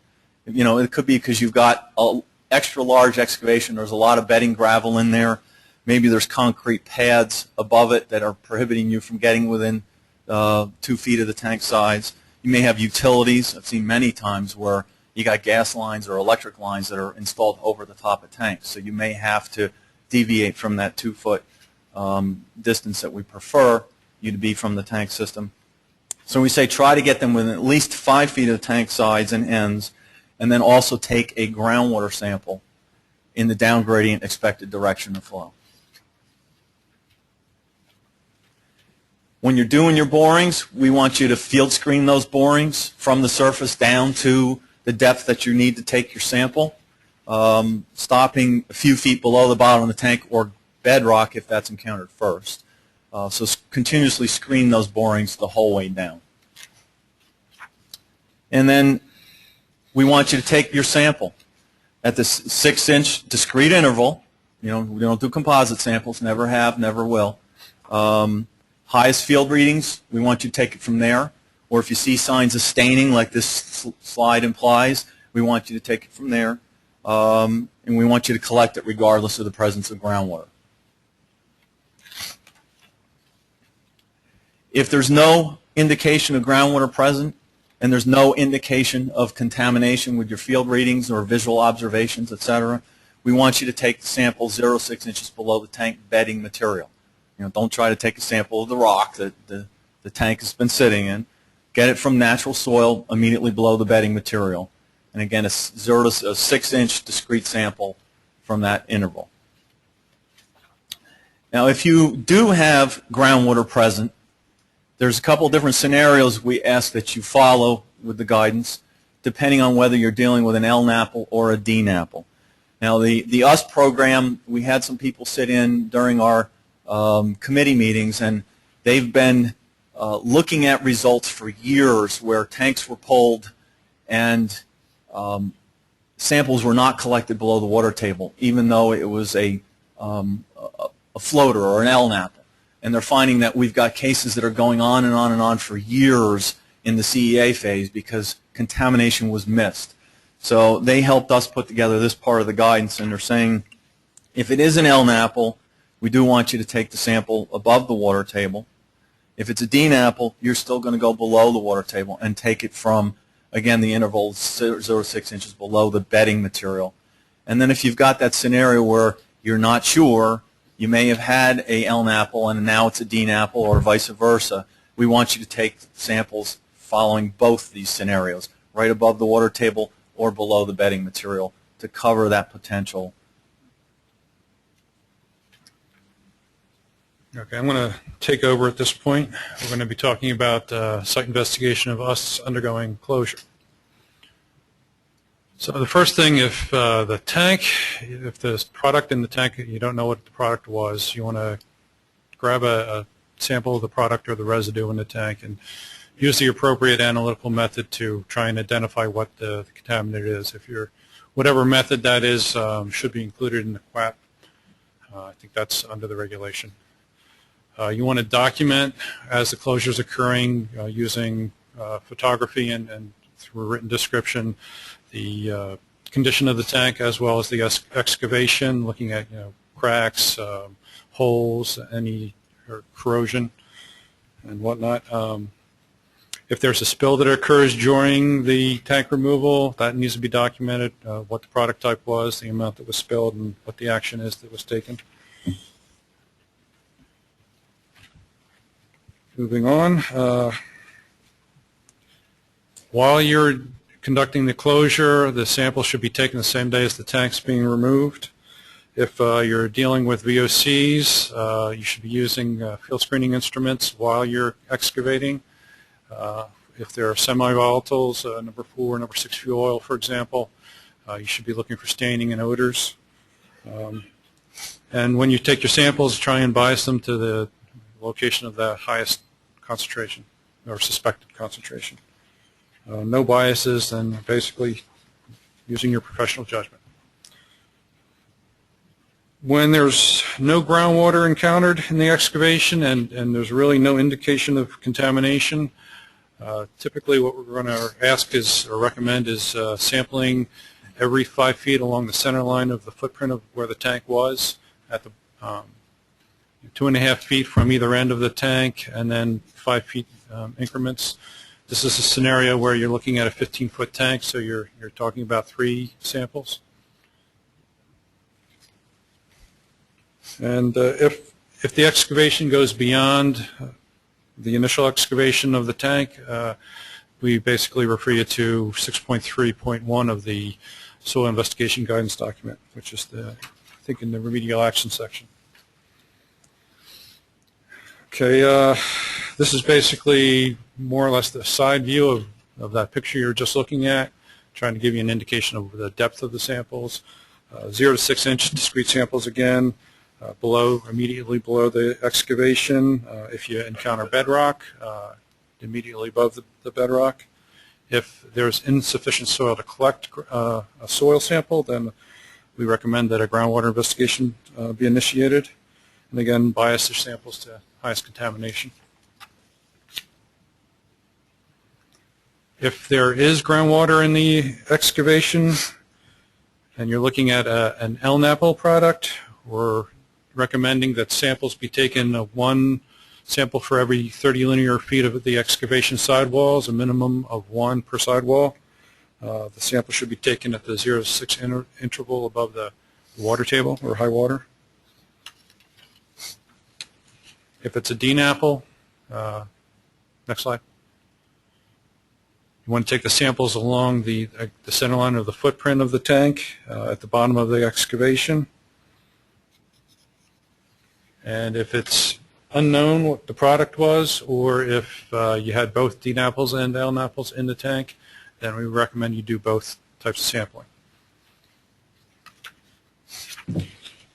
You know, it could be because you've got an extra large excavation, there's a lot of bedding gravel in there. Maybe there's concrete pads above it that are prohibiting you from getting within 2 feet of the tank sides. You may have utilities. I've seen many times where you got gas lines or electric lines that are installed over the top of tanks. So you may have to deviate from that 2-foot distance that we prefer you to be from the tank system. So we say try to get them within at least 5 feet of the tank sides and ends, and then also take a groundwater sample in the down gradient expected direction of flow. When you're doing your borings, we want you to field screen those borings from the surface down to the depth that you need to take your sample, stopping a few feet below the bottom of the tank or bedrock if that's encountered first. So continuously screen those borings the whole way down. And then we want you to take your sample at the 6-inch discrete interval. You know, we don't do composite samples, never have, never will. Highest field readings, we want you to take it from there. Or if you see signs of staining like this slide implies, we want you to take it from there. And we want you to collect it regardless of the presence of groundwater. If there's no indication of groundwater present and there's no indication of contamination with your field readings or visual observations, etc., we want you to take the sample 0.6 inches below the tank bedding material. You know, don't try to take a sample of the rock that the tank has been sitting in. Get it from natural soil immediately below the bedding material. And again, a 0 to 6-inch discrete sample from that interval. Now, if you do have groundwater present, there's a couple different scenarios we ask that you follow with the guidance, depending on whether you're dealing with an LNAPL or a DNAPL. Now, the US program, we had some people sit in during our committee meetings, and they've been looking at results for years where tanks were pulled and samples were not collected below the water table, even though it was a floater or an LNAP. And they're finding that we've got cases that are going on and on and on for years in the CEA phase because contamination was missed. So they helped us put together this part of the guidance, and they're saying if it is an LNAPL, we do want you to take the sample above the water table. If it's a DNAPL, you're still going to go below the water table and take it from, again, the interval 0 to 6 inches below the bedding material. And then if you've got that scenario where you're not sure, you may have had a LNAPL and now it's a DNAPL or vice versa, we want you to take samples following both these scenarios, right above the water table or below the bedding material to cover that potential. Okay, I'm going to take over at this point. We're going to be talking about site investigation of us undergoing closure. So the first thing, if the product in the tank, you don't know what the product was, you want to grab a sample of the product or the residue in the tank and use the appropriate analytical method to try and identify what the contaminant is. Whatever method that is should be included in the QAP. I think that's under the regulation. You want to document as the closure is occurring using photography and through a written description the condition of the tank as well as the excavation, looking at cracks, holes, any corrosion and whatnot. If there's a spill that occurs during the tank removal, that needs to be documented, what the product type was, the amount that was spilled, and what the action is that was taken. Moving on, while you're conducting the closure, the sample should be taken the same day as the tank's being removed. If you're dealing with VOCs, you should be using field screening instruments while you're excavating. If there are semi-volatiles, number 4, number 6 fuel oil, for example, you should be looking for staining and odors. And when you take your samples, try and bias them to the location of the highest concentration or suspected concentration. No biases, then basically using your professional judgment. When there's no groundwater encountered in the excavation and there's really no indication of contamination, typically what we're going to ask is or recommend is sampling every 5 feet along the center line of the footprint of where the tank was at the 2.5 feet from either end of the tank, and then 5 feet increments. This is a scenario where you're looking at a 15-foot tank, so you're talking about 3 samples. And if the excavation goes beyond the initial excavation of the tank, we basically refer you to 6.3.1 of the soil investigation guidance document, which is I think in the remedial action section. Okay, this is basically more or less the side view of that picture you're just looking at, trying to give you an indication of the depth of the samples. 0 to 6 inch discrete samples again, immediately below the excavation. If you encounter bedrock, immediately above the bedrock. If there's insufficient soil to collect a soil sample, then we recommend that a groundwater investigation be initiated. And again, bias your samples to highest contamination. If there is groundwater in the excavation and you're looking at an LNAPL product, we're recommending that samples be taken, 1 sample for every 30 linear feet of the excavation sidewalls, a minimum of 1 per sidewall. The sample should be taken at the 0 to 6 interval above the water table or high water. If it's a DNAPL, next slide. You want to take the samples along the center line of the footprint of the tank at the bottom of the excavation. And if it's unknown what the product was, or if you had both DNAPLs and LNAPLs in the tank, then we recommend you do both types of sampling.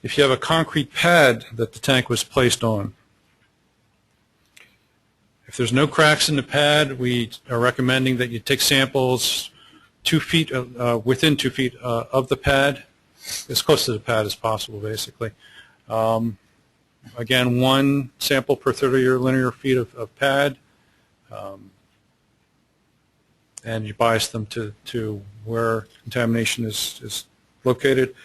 If you have a concrete pad that the tank was placed on, if there's no cracks in the pad, we are recommending that you take samples 2 feet, within 2 feet of the pad, as close to the pad as possible, basically. Again, one sample per 30 linear feet of pad, and you bias them to where contamination is located.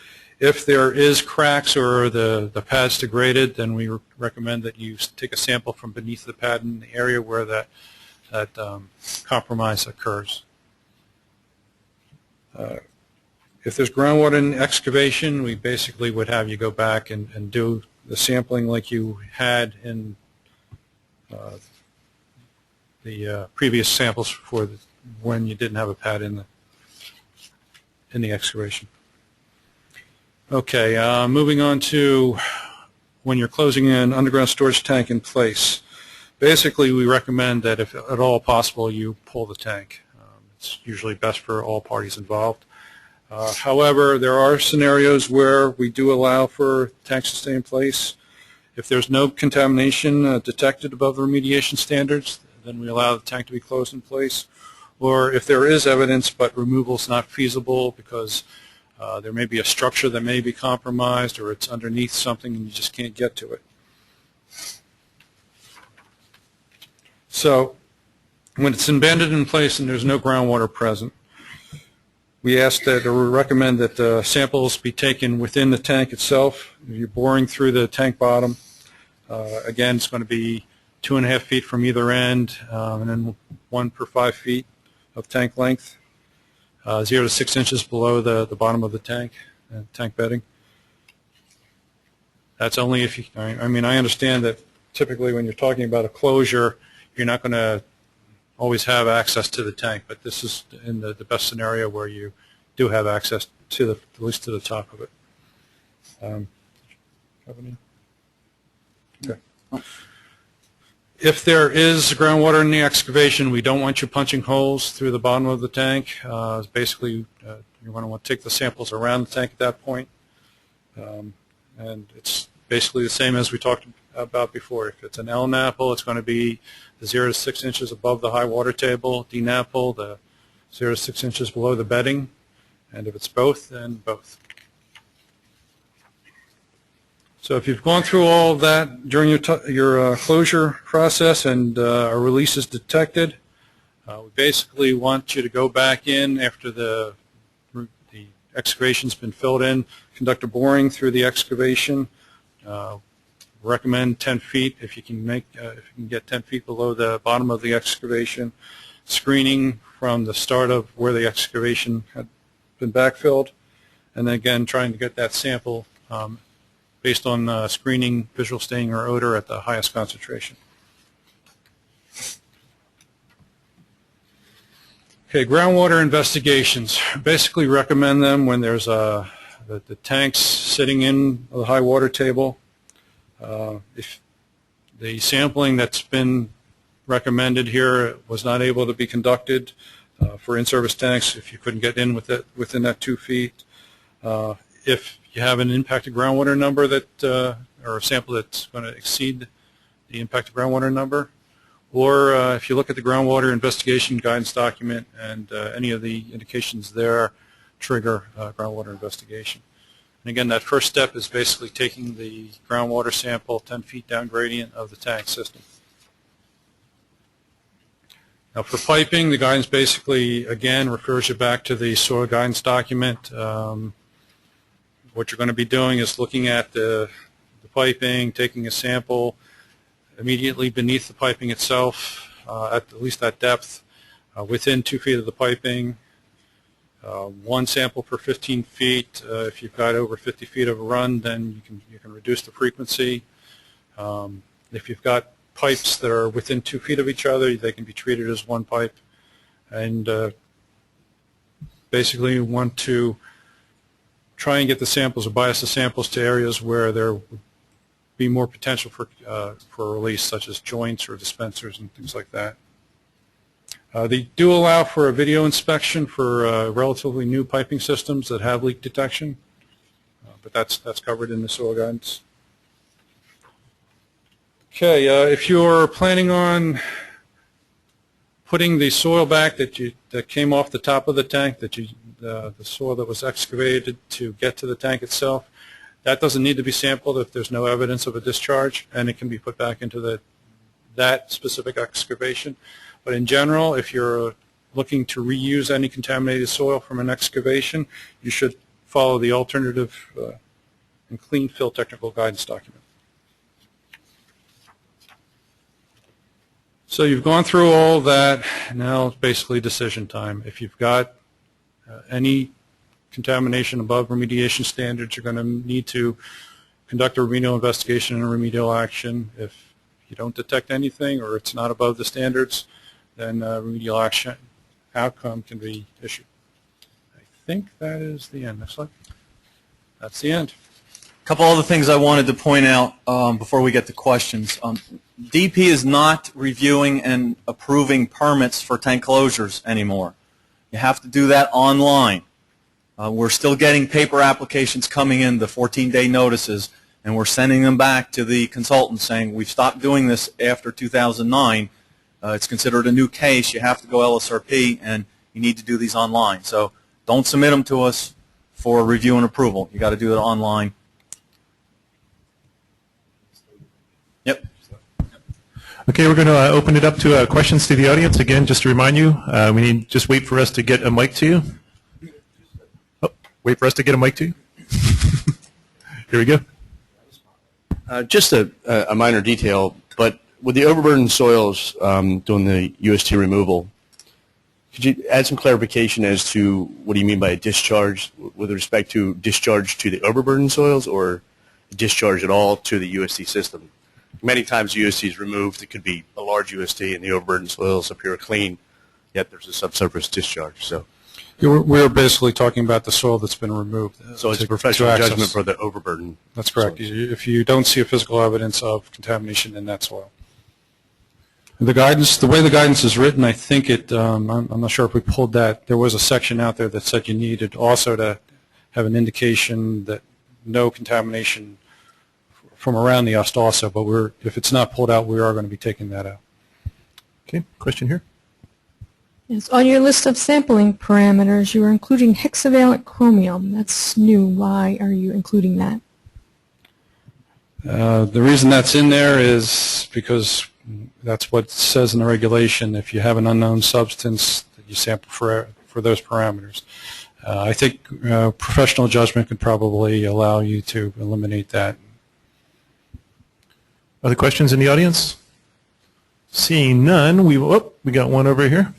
If there is cracks or the pad's degraded, then we recommend that you take a sample from beneath the pad in the area where that compromise occurs. If there's groundwater in excavation, we basically would have you go back and do the sampling like you had in the previous samples for when you didn't have a pad in the excavation. Okay, moving on to when you're closing an underground storage tank in place. Basically, we recommend that if at all possible, you pull the tank. It's usually best for all parties involved. However, there are scenarios where we do allow for tanks to stay in place. If there's no contamination detected above the remediation standards, then we allow the tank to be closed in place. Or if there is evidence but removal is not feasible because there may be a structure that may be compromised or it's underneath something and you just can't get to it. So when it's embedded in place and there's no groundwater present, we ask that, or we recommend that samples be taken within the tank itself. If you're boring through the tank bottom, again, it's going to be 2.5 feet from either end, and then 1 per 5 feet of tank length, 0 to 6 inches below the bottom of the tank bedding. That's only if you, I mean, I understand that typically when you're talking about a closure, you're not going to always have access to the tank, but this is in the best scenario where you do have access to at least to the top of it. Okay. If there is groundwater in the excavation, we don't want you punching holes through the bottom of the tank. Basically, you're going to want to take the samples around the tank at that point. And it's basically the same as we talked about before. If it's an L-NAPL, it's going to be the 0 to 6 inches above the high water table. D-NAPL, the 0 to 6 inches below the bedding. And if it's both, then both. So if you've gone through all of that during your closure process and a release is detected, we basically want you to go back in after the excavation's been filled in, conduct a boring through the excavation. Recommend 10 feet if you can get 10 feet below the bottom of the excavation. Screening from the start of where the excavation had been backfilled, and then again trying to get that sample based on screening, visual staining, or odor at the highest concentration. Okay, groundwater investigations. Basically recommend them when there's the tanks sitting in the high water table. If the sampling that's been recommended here was not able to be conducted for in-service tanks, if you couldn't get in with it within that 2 feet, if you have an impacted groundwater number that, or a sample that's going to exceed the impacted groundwater number, or if you look at the groundwater investigation guidance document and any of the indications there trigger groundwater investigation. And again, that first step is basically taking the groundwater sample 10 feet down gradient of the tank system. Now for piping, the guidance basically, again, refers you back to the soil guidance document. What you're going to be doing is looking at the piping, taking a sample immediately beneath the piping itself, at least that depth, within 2 feet of the piping, one sample per 15 feet. If you've got over 50 feet of a run, then you can reduce the frequency. If you've got pipes that are within 2 feet of each other, they can be treated as one pipe. And basically you want to try and get the samples or bias the samples to areas where there would be more potential for release, such as joints or dispensers and things like that. They do allow for a video inspection for relatively new piping systems that have leak detection, but that's covered in the soil guidance. Okay, if you're planning on putting the soil back that came off the top of the tank, the soil that was excavated to get to the tank itself, That doesn't need to be sampled if there's no evidence of a discharge, and it can be put back into that specific excavation. But in general, if you're looking to reuse any contaminated soil from an excavation, you should follow the alternative and clean fill technical guidance document. So you've gone through all that. Now it's basically decision time. If you've got any contamination above remediation standards, you're going to need to conduct a remedial investigation and a remedial action. If you don't detect anything or it's not above the standards, then a remedial action outcome can be issued. I think that is the end. Next slide. That's the end. A couple other things I wanted to point out before we get to questions. DEP is not reviewing and approving permits for tank closures anymore. You have to do that online. We're still getting paper applications coming in, the 14-day notices, and we're sending them back to the consultant saying, we've stopped doing this after 2009. It's considered a new case. You have to go LSRP, and you need to do these online. So don't submit them to us for review and approval. You got to do it online. Yep. Okay, we're going to open it up to questions to the audience. Again, just to remind you, we need just wait for us to get a mic to you. Oh, wait for us to get a mic to you. Here we go. Just a minor detail, but with the overburdened soils doing the UST removal, could you add some clarification as to what do you mean by a discharge with respect to discharge to the overburdened soils or discharge at all to the UST system? Many times UST is removed. It could be a large UST and the overburdened soils appear clean, yet there's a subsurface discharge. So We're basically talking about the soil that's been removed. So it's a professional judgment for the overburden. That's correct. If you don't see a physical evidence of contamination in that soil. The way the guidance is written, I think I'm not sure if we pulled that. There was a section out there that said you needed also to have an indication that no contamination from around the UST also, but if it's not pulled out, we are going to be taking that out. Okay, question here. Yes, on your list of sampling parameters, you are including hexavalent chromium. That's new. Why are you including that? The reason that's in there is because that's what it says in the regulation. If you have an unknown substance, you sample for those parameters. I think professional judgment could probably allow you to eliminate that. Other questions in the audience? Seeing none, we got one over here.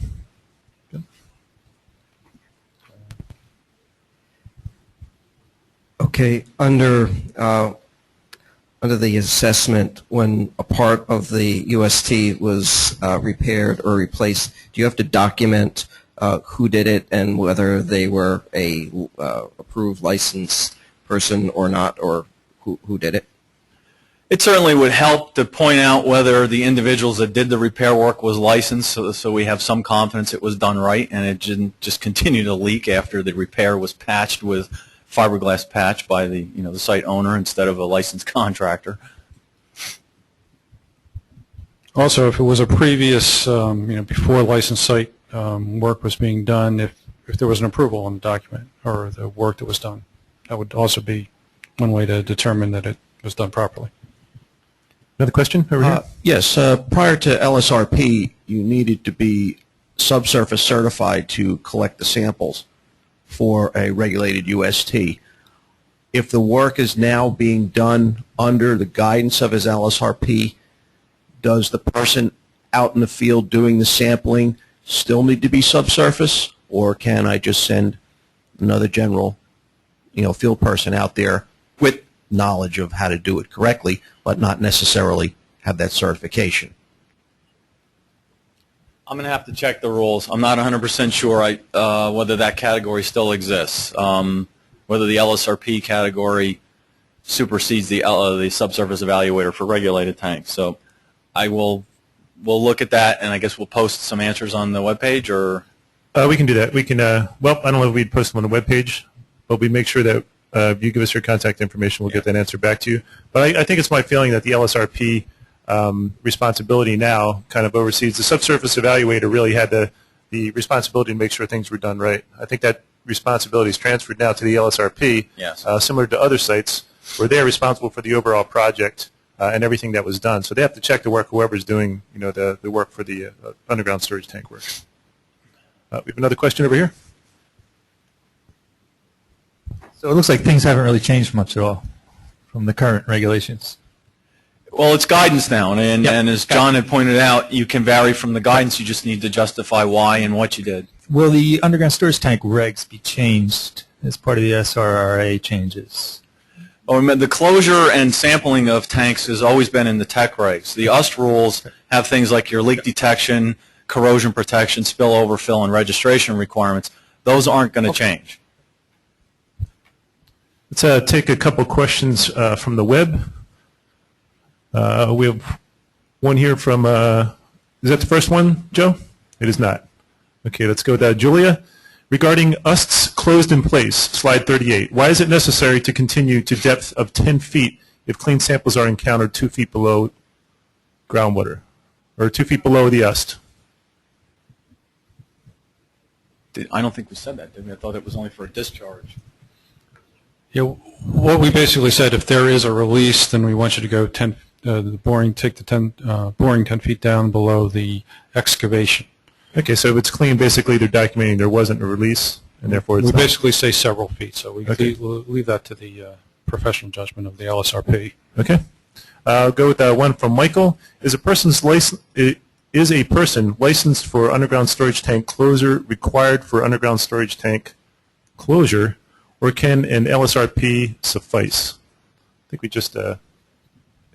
Okay, under the assessment, when a part of the UST was repaired or replaced, do you have to document who did it and whether they were a approved licensed person or not, or who did it? It certainly would help to point out whether the individuals that did the repair work was licensed, so we have some confidence it was done right and it didn't just continue to leak after the repair was patched with fiberglass patch by the site owner instead of a licensed contractor. Also, if it was a previous, before licensed site work was being done, if there was an approval on the document or the work that was done, that would also be one way to determine that it was done properly. Another question over here? Yes. Prior to LSRP, you needed to be subsurface certified to collect the samples for a regulated UST. If the work is now being done under the guidance of his LSRP, does the person out in the field doing the sampling still need to be subsurface, or can I just send another general, field person out there with knowledge of how to do it correctly, but not necessarily have that certification? I'm going to have to check the rules. I'm not 100% sure whether that category still exists, whether the LSRP category supersedes the subsurface evaluator for regulated tanks. So we'll look at that, and I guess we'll post some answers on the webpage, or? We can do that. We can, I don't know if we'd post them on the webpage, but we make sure that if you give us your contact information, we'll get that answer back to you. But I think it's my feeling that the LSRP responsibility now kind of oversees. The subsurface evaluator really had the responsibility to make sure things were done right. I think that responsibility is transferred now to the LSRP, yes. Similar to other sites. where they're responsible for the overall project and everything that was done. So they have to check the work whoever's doing, the work for the underground storage tank work. We have another question over here. So it looks like things haven't really changed much at all from the current regulations. Well, it's guidance now, and as John had pointed out, you can vary from the guidance. You just need to justify why and what you did. Will the underground storage tank regs be changed as part of the SRRA changes? Oh, the closure and sampling of tanks has always been in the tech regs. The UST rules have things like your leak detection, corrosion protection, spillover, fill, and registration requirements. Those aren't going to change. Let's take a couple questions from the web. We have one here from, is that the first one, Joe? It is not. Okay, let's go with that. Julia, regarding USTs closed in place, slide 38, why is it necessary to continue to depth of 10 feet if clean samples are encountered 2 feet below groundwater, or 2 feet below the UST? I don't think we said that, did we? I thought it was only for a discharge. Yeah, what we basically said, if there is a release, then we want you to go the boring, take the boring 10 feet down below the excavation. Okay, so if it's clean, basically they're documenting there wasn't a release, and therefore it's we not. basically say several feet, so we Okay. leave that to the professional judgment of the LSRP. Okay. I'll go with one from Michael. Is a person licensed for underground storage tank closure required for underground storage tank closure, or can an LSRP suffice? I think we just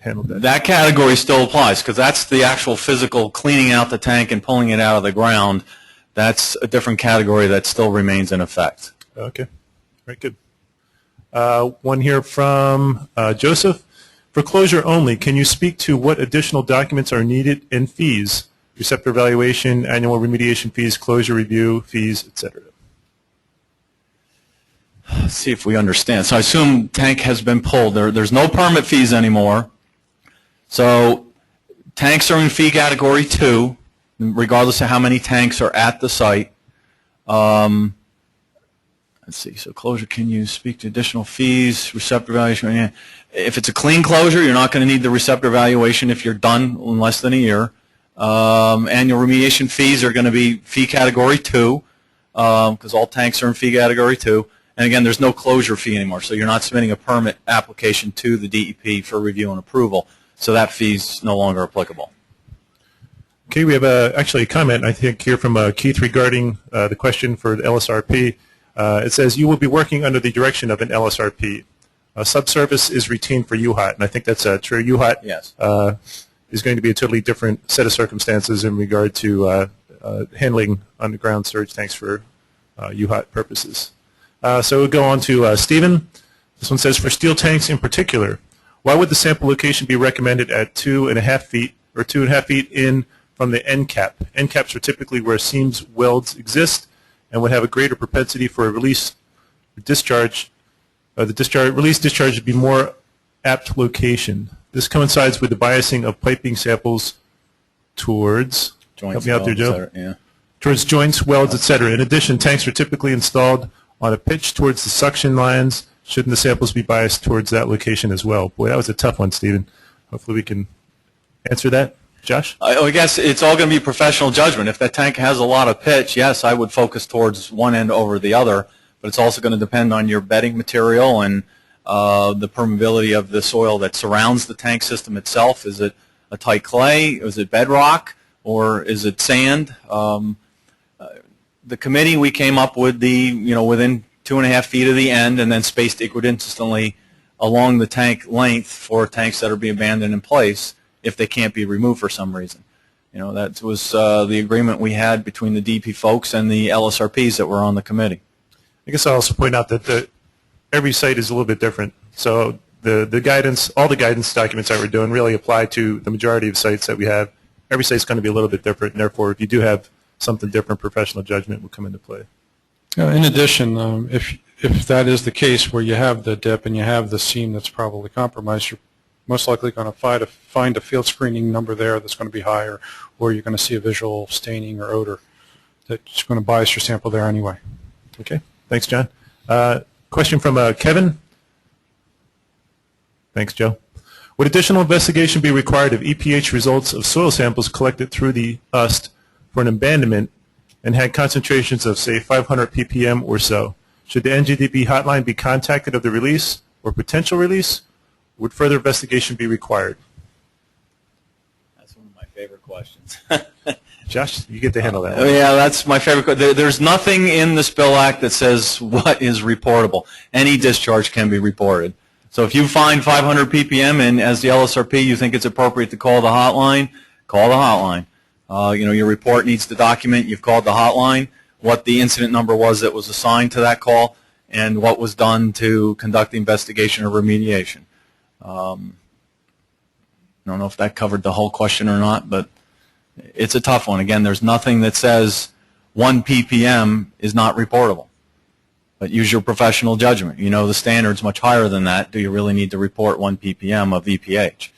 handled that. That category still applies because that's the actual physical cleaning out the tank and pulling it out of the ground. That's a different category that still remains in effect. Okay. Very good. One here from Joseph. For closure only, can you speak to what additional documents are needed and fees? Receptor evaluation, annual remediation fees, closure review fees, etc. Let's see if we understand. So I assume tank has been pulled. There's no permit fees anymore. So tanks are in fee category 2, regardless of how many tanks are at the site. Let's see. So closure, can you speak to additional fees, receptor evaluation? Yeah. If it's a clean closure, you're not going to need the receptor evaluation if you're done in less than a year. Annual remediation fees are going to be fee category 2 because all tanks are in fee category 2. And again, there's no closure fee anymore, so you're not submitting a permit application to the DEP for review and approval. So that fee's no longer applicable. Okay, we have actually a comment, I think, here from Keith regarding the question for the LSRP. It says, you will be working under the direction of an LSRP. Subservice is retained for UHOT, and I think that's true. UHOT Yes. is going to be a totally different set of circumstances in regard to handling underground storage tanks for UHOT purposes. So we'll go on to Stephen. This one says, for steel tanks in particular, why would the sample location be recommended at 2.5 feet or 2.5 feet in from the end cap? End caps are typically where seams welds exist and would have a greater propensity for a release or discharge. Release discharge would be more apt location. This coincides with the biasing of piping samples towards Joints, help me out there, Joe. welds, yeah. Towards joints, welds, etc. In addition, tanks are typically installed on a pitch towards the suction lines. Shouldn't the samples be biased towards that location as well? Boy, that was a tough one, Stephen. Hopefully we can answer that. Josh? I guess it's all going to be professional judgment. If that tank has a lot of pitch, yes, I would focus towards one end over the other, but it's also going to depend on your bedding material and the permeability of the soil that surrounds the tank system itself. Is it a tight clay? Is it bedrock? Or is it sand? The committee, we came up with within 2.5 feet of the end and then spaced equidistantly along the tank length for tanks that are being abandoned in place if they can't be removed for some reason. That was the agreement we had between the DP folks and the LSRPs that were on the committee. I guess I'll also point out that every site is a little bit different. So the guidance, all the guidance documents that we're doing really apply to the majority of sites that we have. Every site's going to be a little bit different, and therefore if you do have something different, professional judgment will come into play. In addition, if that is the case where you have the dip and you have the seam that's probably compromised, you're most likely going to find a field screening number there that's going to be higher, or you're going to see a visual staining or odor that's going to bias your sample there anyway. Okay, thanks, John. Question from Kevin. Thanks, Joe. Would additional investigation be required if EPH results of soil samples collected through the UST for an abandonment and had concentrations of, say, 500 ppm or so? Should the NJDEP hotline be contacted of the release or potential release? Would further investigation be required? That's one of my favorite questions. Josh, you get to handle that one. Yeah, that's my favorite. There's nothing in the Spill Act that says what is reportable. Any discharge can be reported. So if you find 500 ppm and as the LSRP you think it's appropriate to call the hotline, call the hotline. Your report needs to document you've called the hotline, what the incident number was that was assigned to that call, and what was done to conduct the investigation or remediation. I don't know if that covered the whole question or not, but it's a tough one. Again, there's nothing that says 1 ppm is not reportable. But use your professional judgment. You know the standard's much higher than that. Do you really need to report 1 ppm of EPH?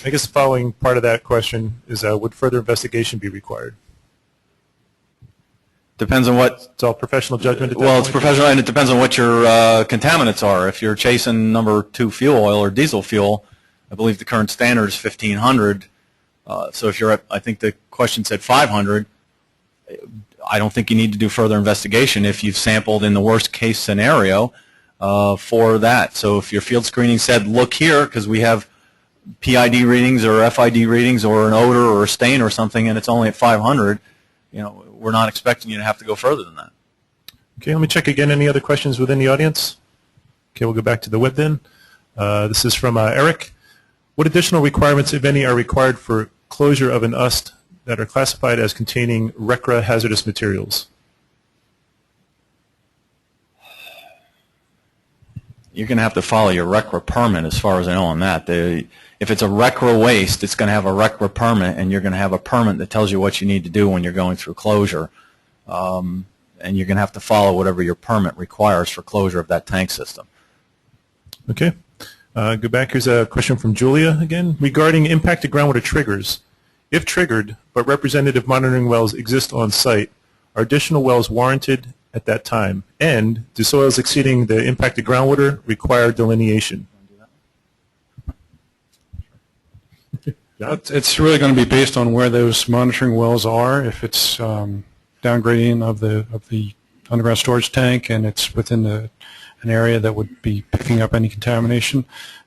I guess the following part of that question is, would further investigation be required? Depends on what. It's all professional judgment at that Well, point? it's professional, and it depends on what your contaminants are. If you're chasing number 2 fuel oil or diesel fuel, I believe the current standard is 1,500. So if you're at, I think the question said 500, I don't think you need to do further investigation if you've sampled in the worst case scenario for that. So if your field screening said, look here, because we have PID readings or FID readings or an odor or a stain or something, and it's only at 500, we're not expecting you to have to go further than that. Okay, let me check again. Any other questions within the audience? Okay, we'll go back to the web then. This is from Eric. What additional requirements, if any, are required for closure of an UST that are classified as containing RCRA hazardous materials? You're going to have to follow your RCRA permit as far as I know on that. If it's a RCRA waste, it's going to have a RCRA permit, and you're going to have a permit that tells you what you need to do when you're going through closure. And you're going to have to follow whatever your permit requires for closure of that tank system. Okay. Go back. Here's a question from Julia again. Regarding impacted groundwater triggers, if triggered, but representative monitoring wells exist on site, are additional wells warranted at that time? And do soils exceeding the impacted groundwater require delineation? It's really going to be based on where those monitoring wells are. If it's downgrading of the underground storage tank and it's within an area that would be picking up any contamination,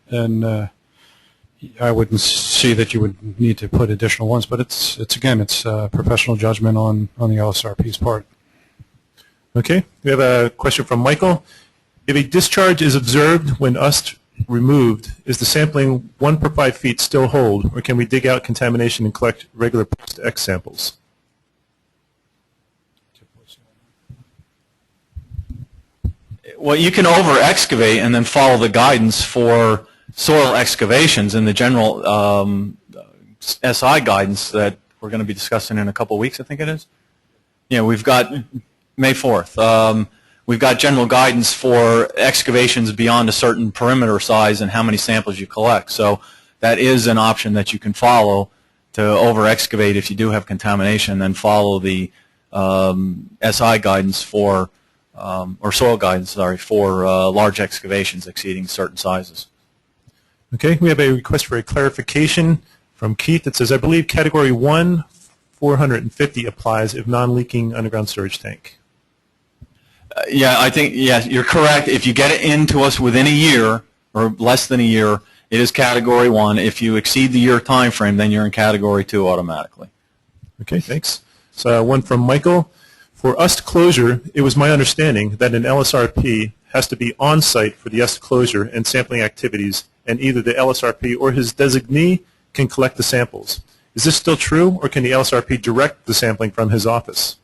then I wouldn't see that you would need to put additional ones. But it's professional judgment on the LSRP's part. Okay. We have a question from Michael. If a discharge is observed when UST removed, is the sampling 1 per 5 feet still hold, or can we dig out contamination and collect regular post-X samples? Well, you can over-excavate and then follow the guidance for soil excavations in the general SI guidance that we're going to be discussing in a couple of weeks, I think it is. Yeah, we've got May 4th. We've got general guidance for excavations beyond a certain perimeter size and how many samples you collect. So that is an option that you can follow to over-excavate if you do have contamination, and then follow the SI guidance for, or soil guidance, sorry, for large excavations exceeding certain sizes. Okay, we have a request for a clarification from Keith that says, I believe Category 1, 450 applies if non-leaking underground storage tank. Yeah, I think, yes, you're correct. If you get it into us within a year or less than a year, it is Category 1. If you exceed the year time frame, then you're in Category 2 automatically. Okay, thanks. So one from Michael. For UST closure, it was my understanding that an LSRP has to be on site for the UST closure and sampling activities, and either the LSRP or his designee can collect the samples. Is this still true, or can the LSRP direct the sampling from his office?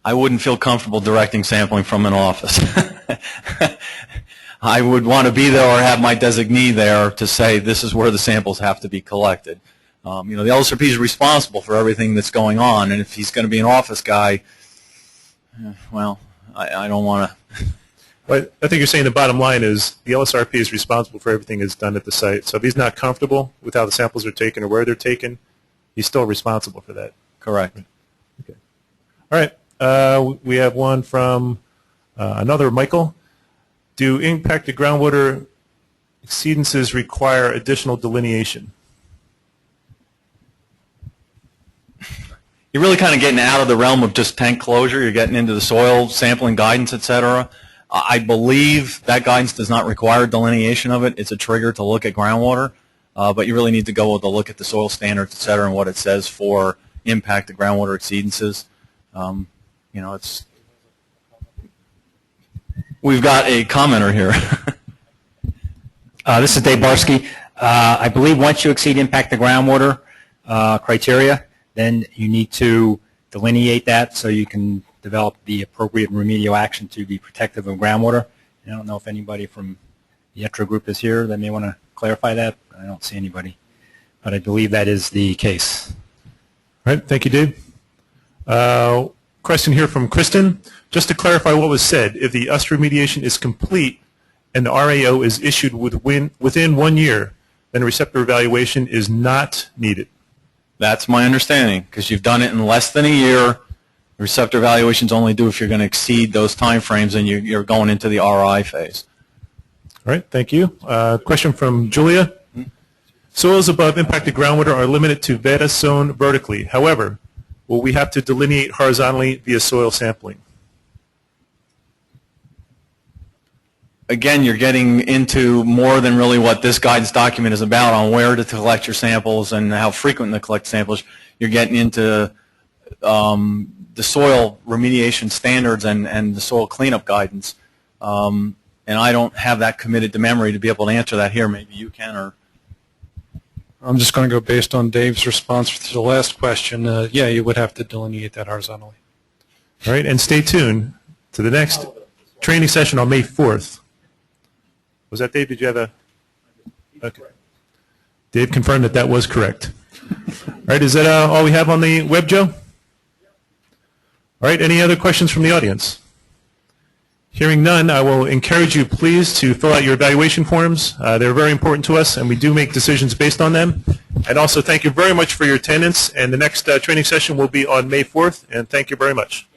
I wouldn't feel comfortable directing sampling from an office. I would want to be there or have my designee there to say this is where the samples have to be collected. The LSRP is responsible for everything that's going on, and if he's going to be an office guy, well, I don't want to. Well, I think you're saying the bottom line is the LSRP is responsible for everything that's done at the site. So if he's not comfortable with how the samples are taken or where they're taken, he's still responsible for that. Correct. Okay. All right. We have one from another Michael. Do impacted groundwater exceedances require additional delineation? You're really kind of getting out of the realm of just tank closure. You're getting into the soil sampling guidance, et cetera. I believe that guidance does not require delineation of it. It's a trigger to look at groundwater, but you really need to go with a look at the soil standards, et cetera, and what it says for impacted groundwater exceedances. You know, it's. We've got a commenter here. This is Dave Barsky. I believe once you exceed impacted groundwater criteria, then you need to delineate that so you can develop the appropriate remedial action to be protective of groundwater. And I don't know if anybody from the ETRA group is here that may want to clarify that. I don't see anybody, but I believe that is the case. All right, thank you, Dave. Question here from Kristen. Just to clarify what was said, if the UST remediation is complete and the RAO is issued within 1 year, then a receptor evaluation is not needed. That's my understanding, because you've done it in less than a year. The receptor evaluations only do if you're going to exceed those time frames and you're going into the RI phase. All right, thank you. Question from Julia. Soils above impacted groundwater are limited to VETA sown vertically. However, will we have to delineate horizontally via soil sampling? Again, you're getting into more than really what this guidance document is about on where to collect your samples and how frequent to collect samples. You're getting into the soil remediation standards and the soil cleanup guidance. And I don't have that committed to memory to be able to answer that here. Maybe you can, or I'm just going to go based on Dave's response to the last question. Yeah, you would have to delineate that horizontally. All right, and stay tuned to the next training session on May 4th. Was that Dave? Did you have a? Okay. Dave confirmed that that was correct. All right, is that all we have on the web, Joe? All right, any other questions from the audience? Hearing none, I will encourage you, please, to fill out your evaluation forms. They're very important to us, and we do make decisions based on them. And also, thank you very much for your attendance, and the next training session will be on May 4th, and thank you very much.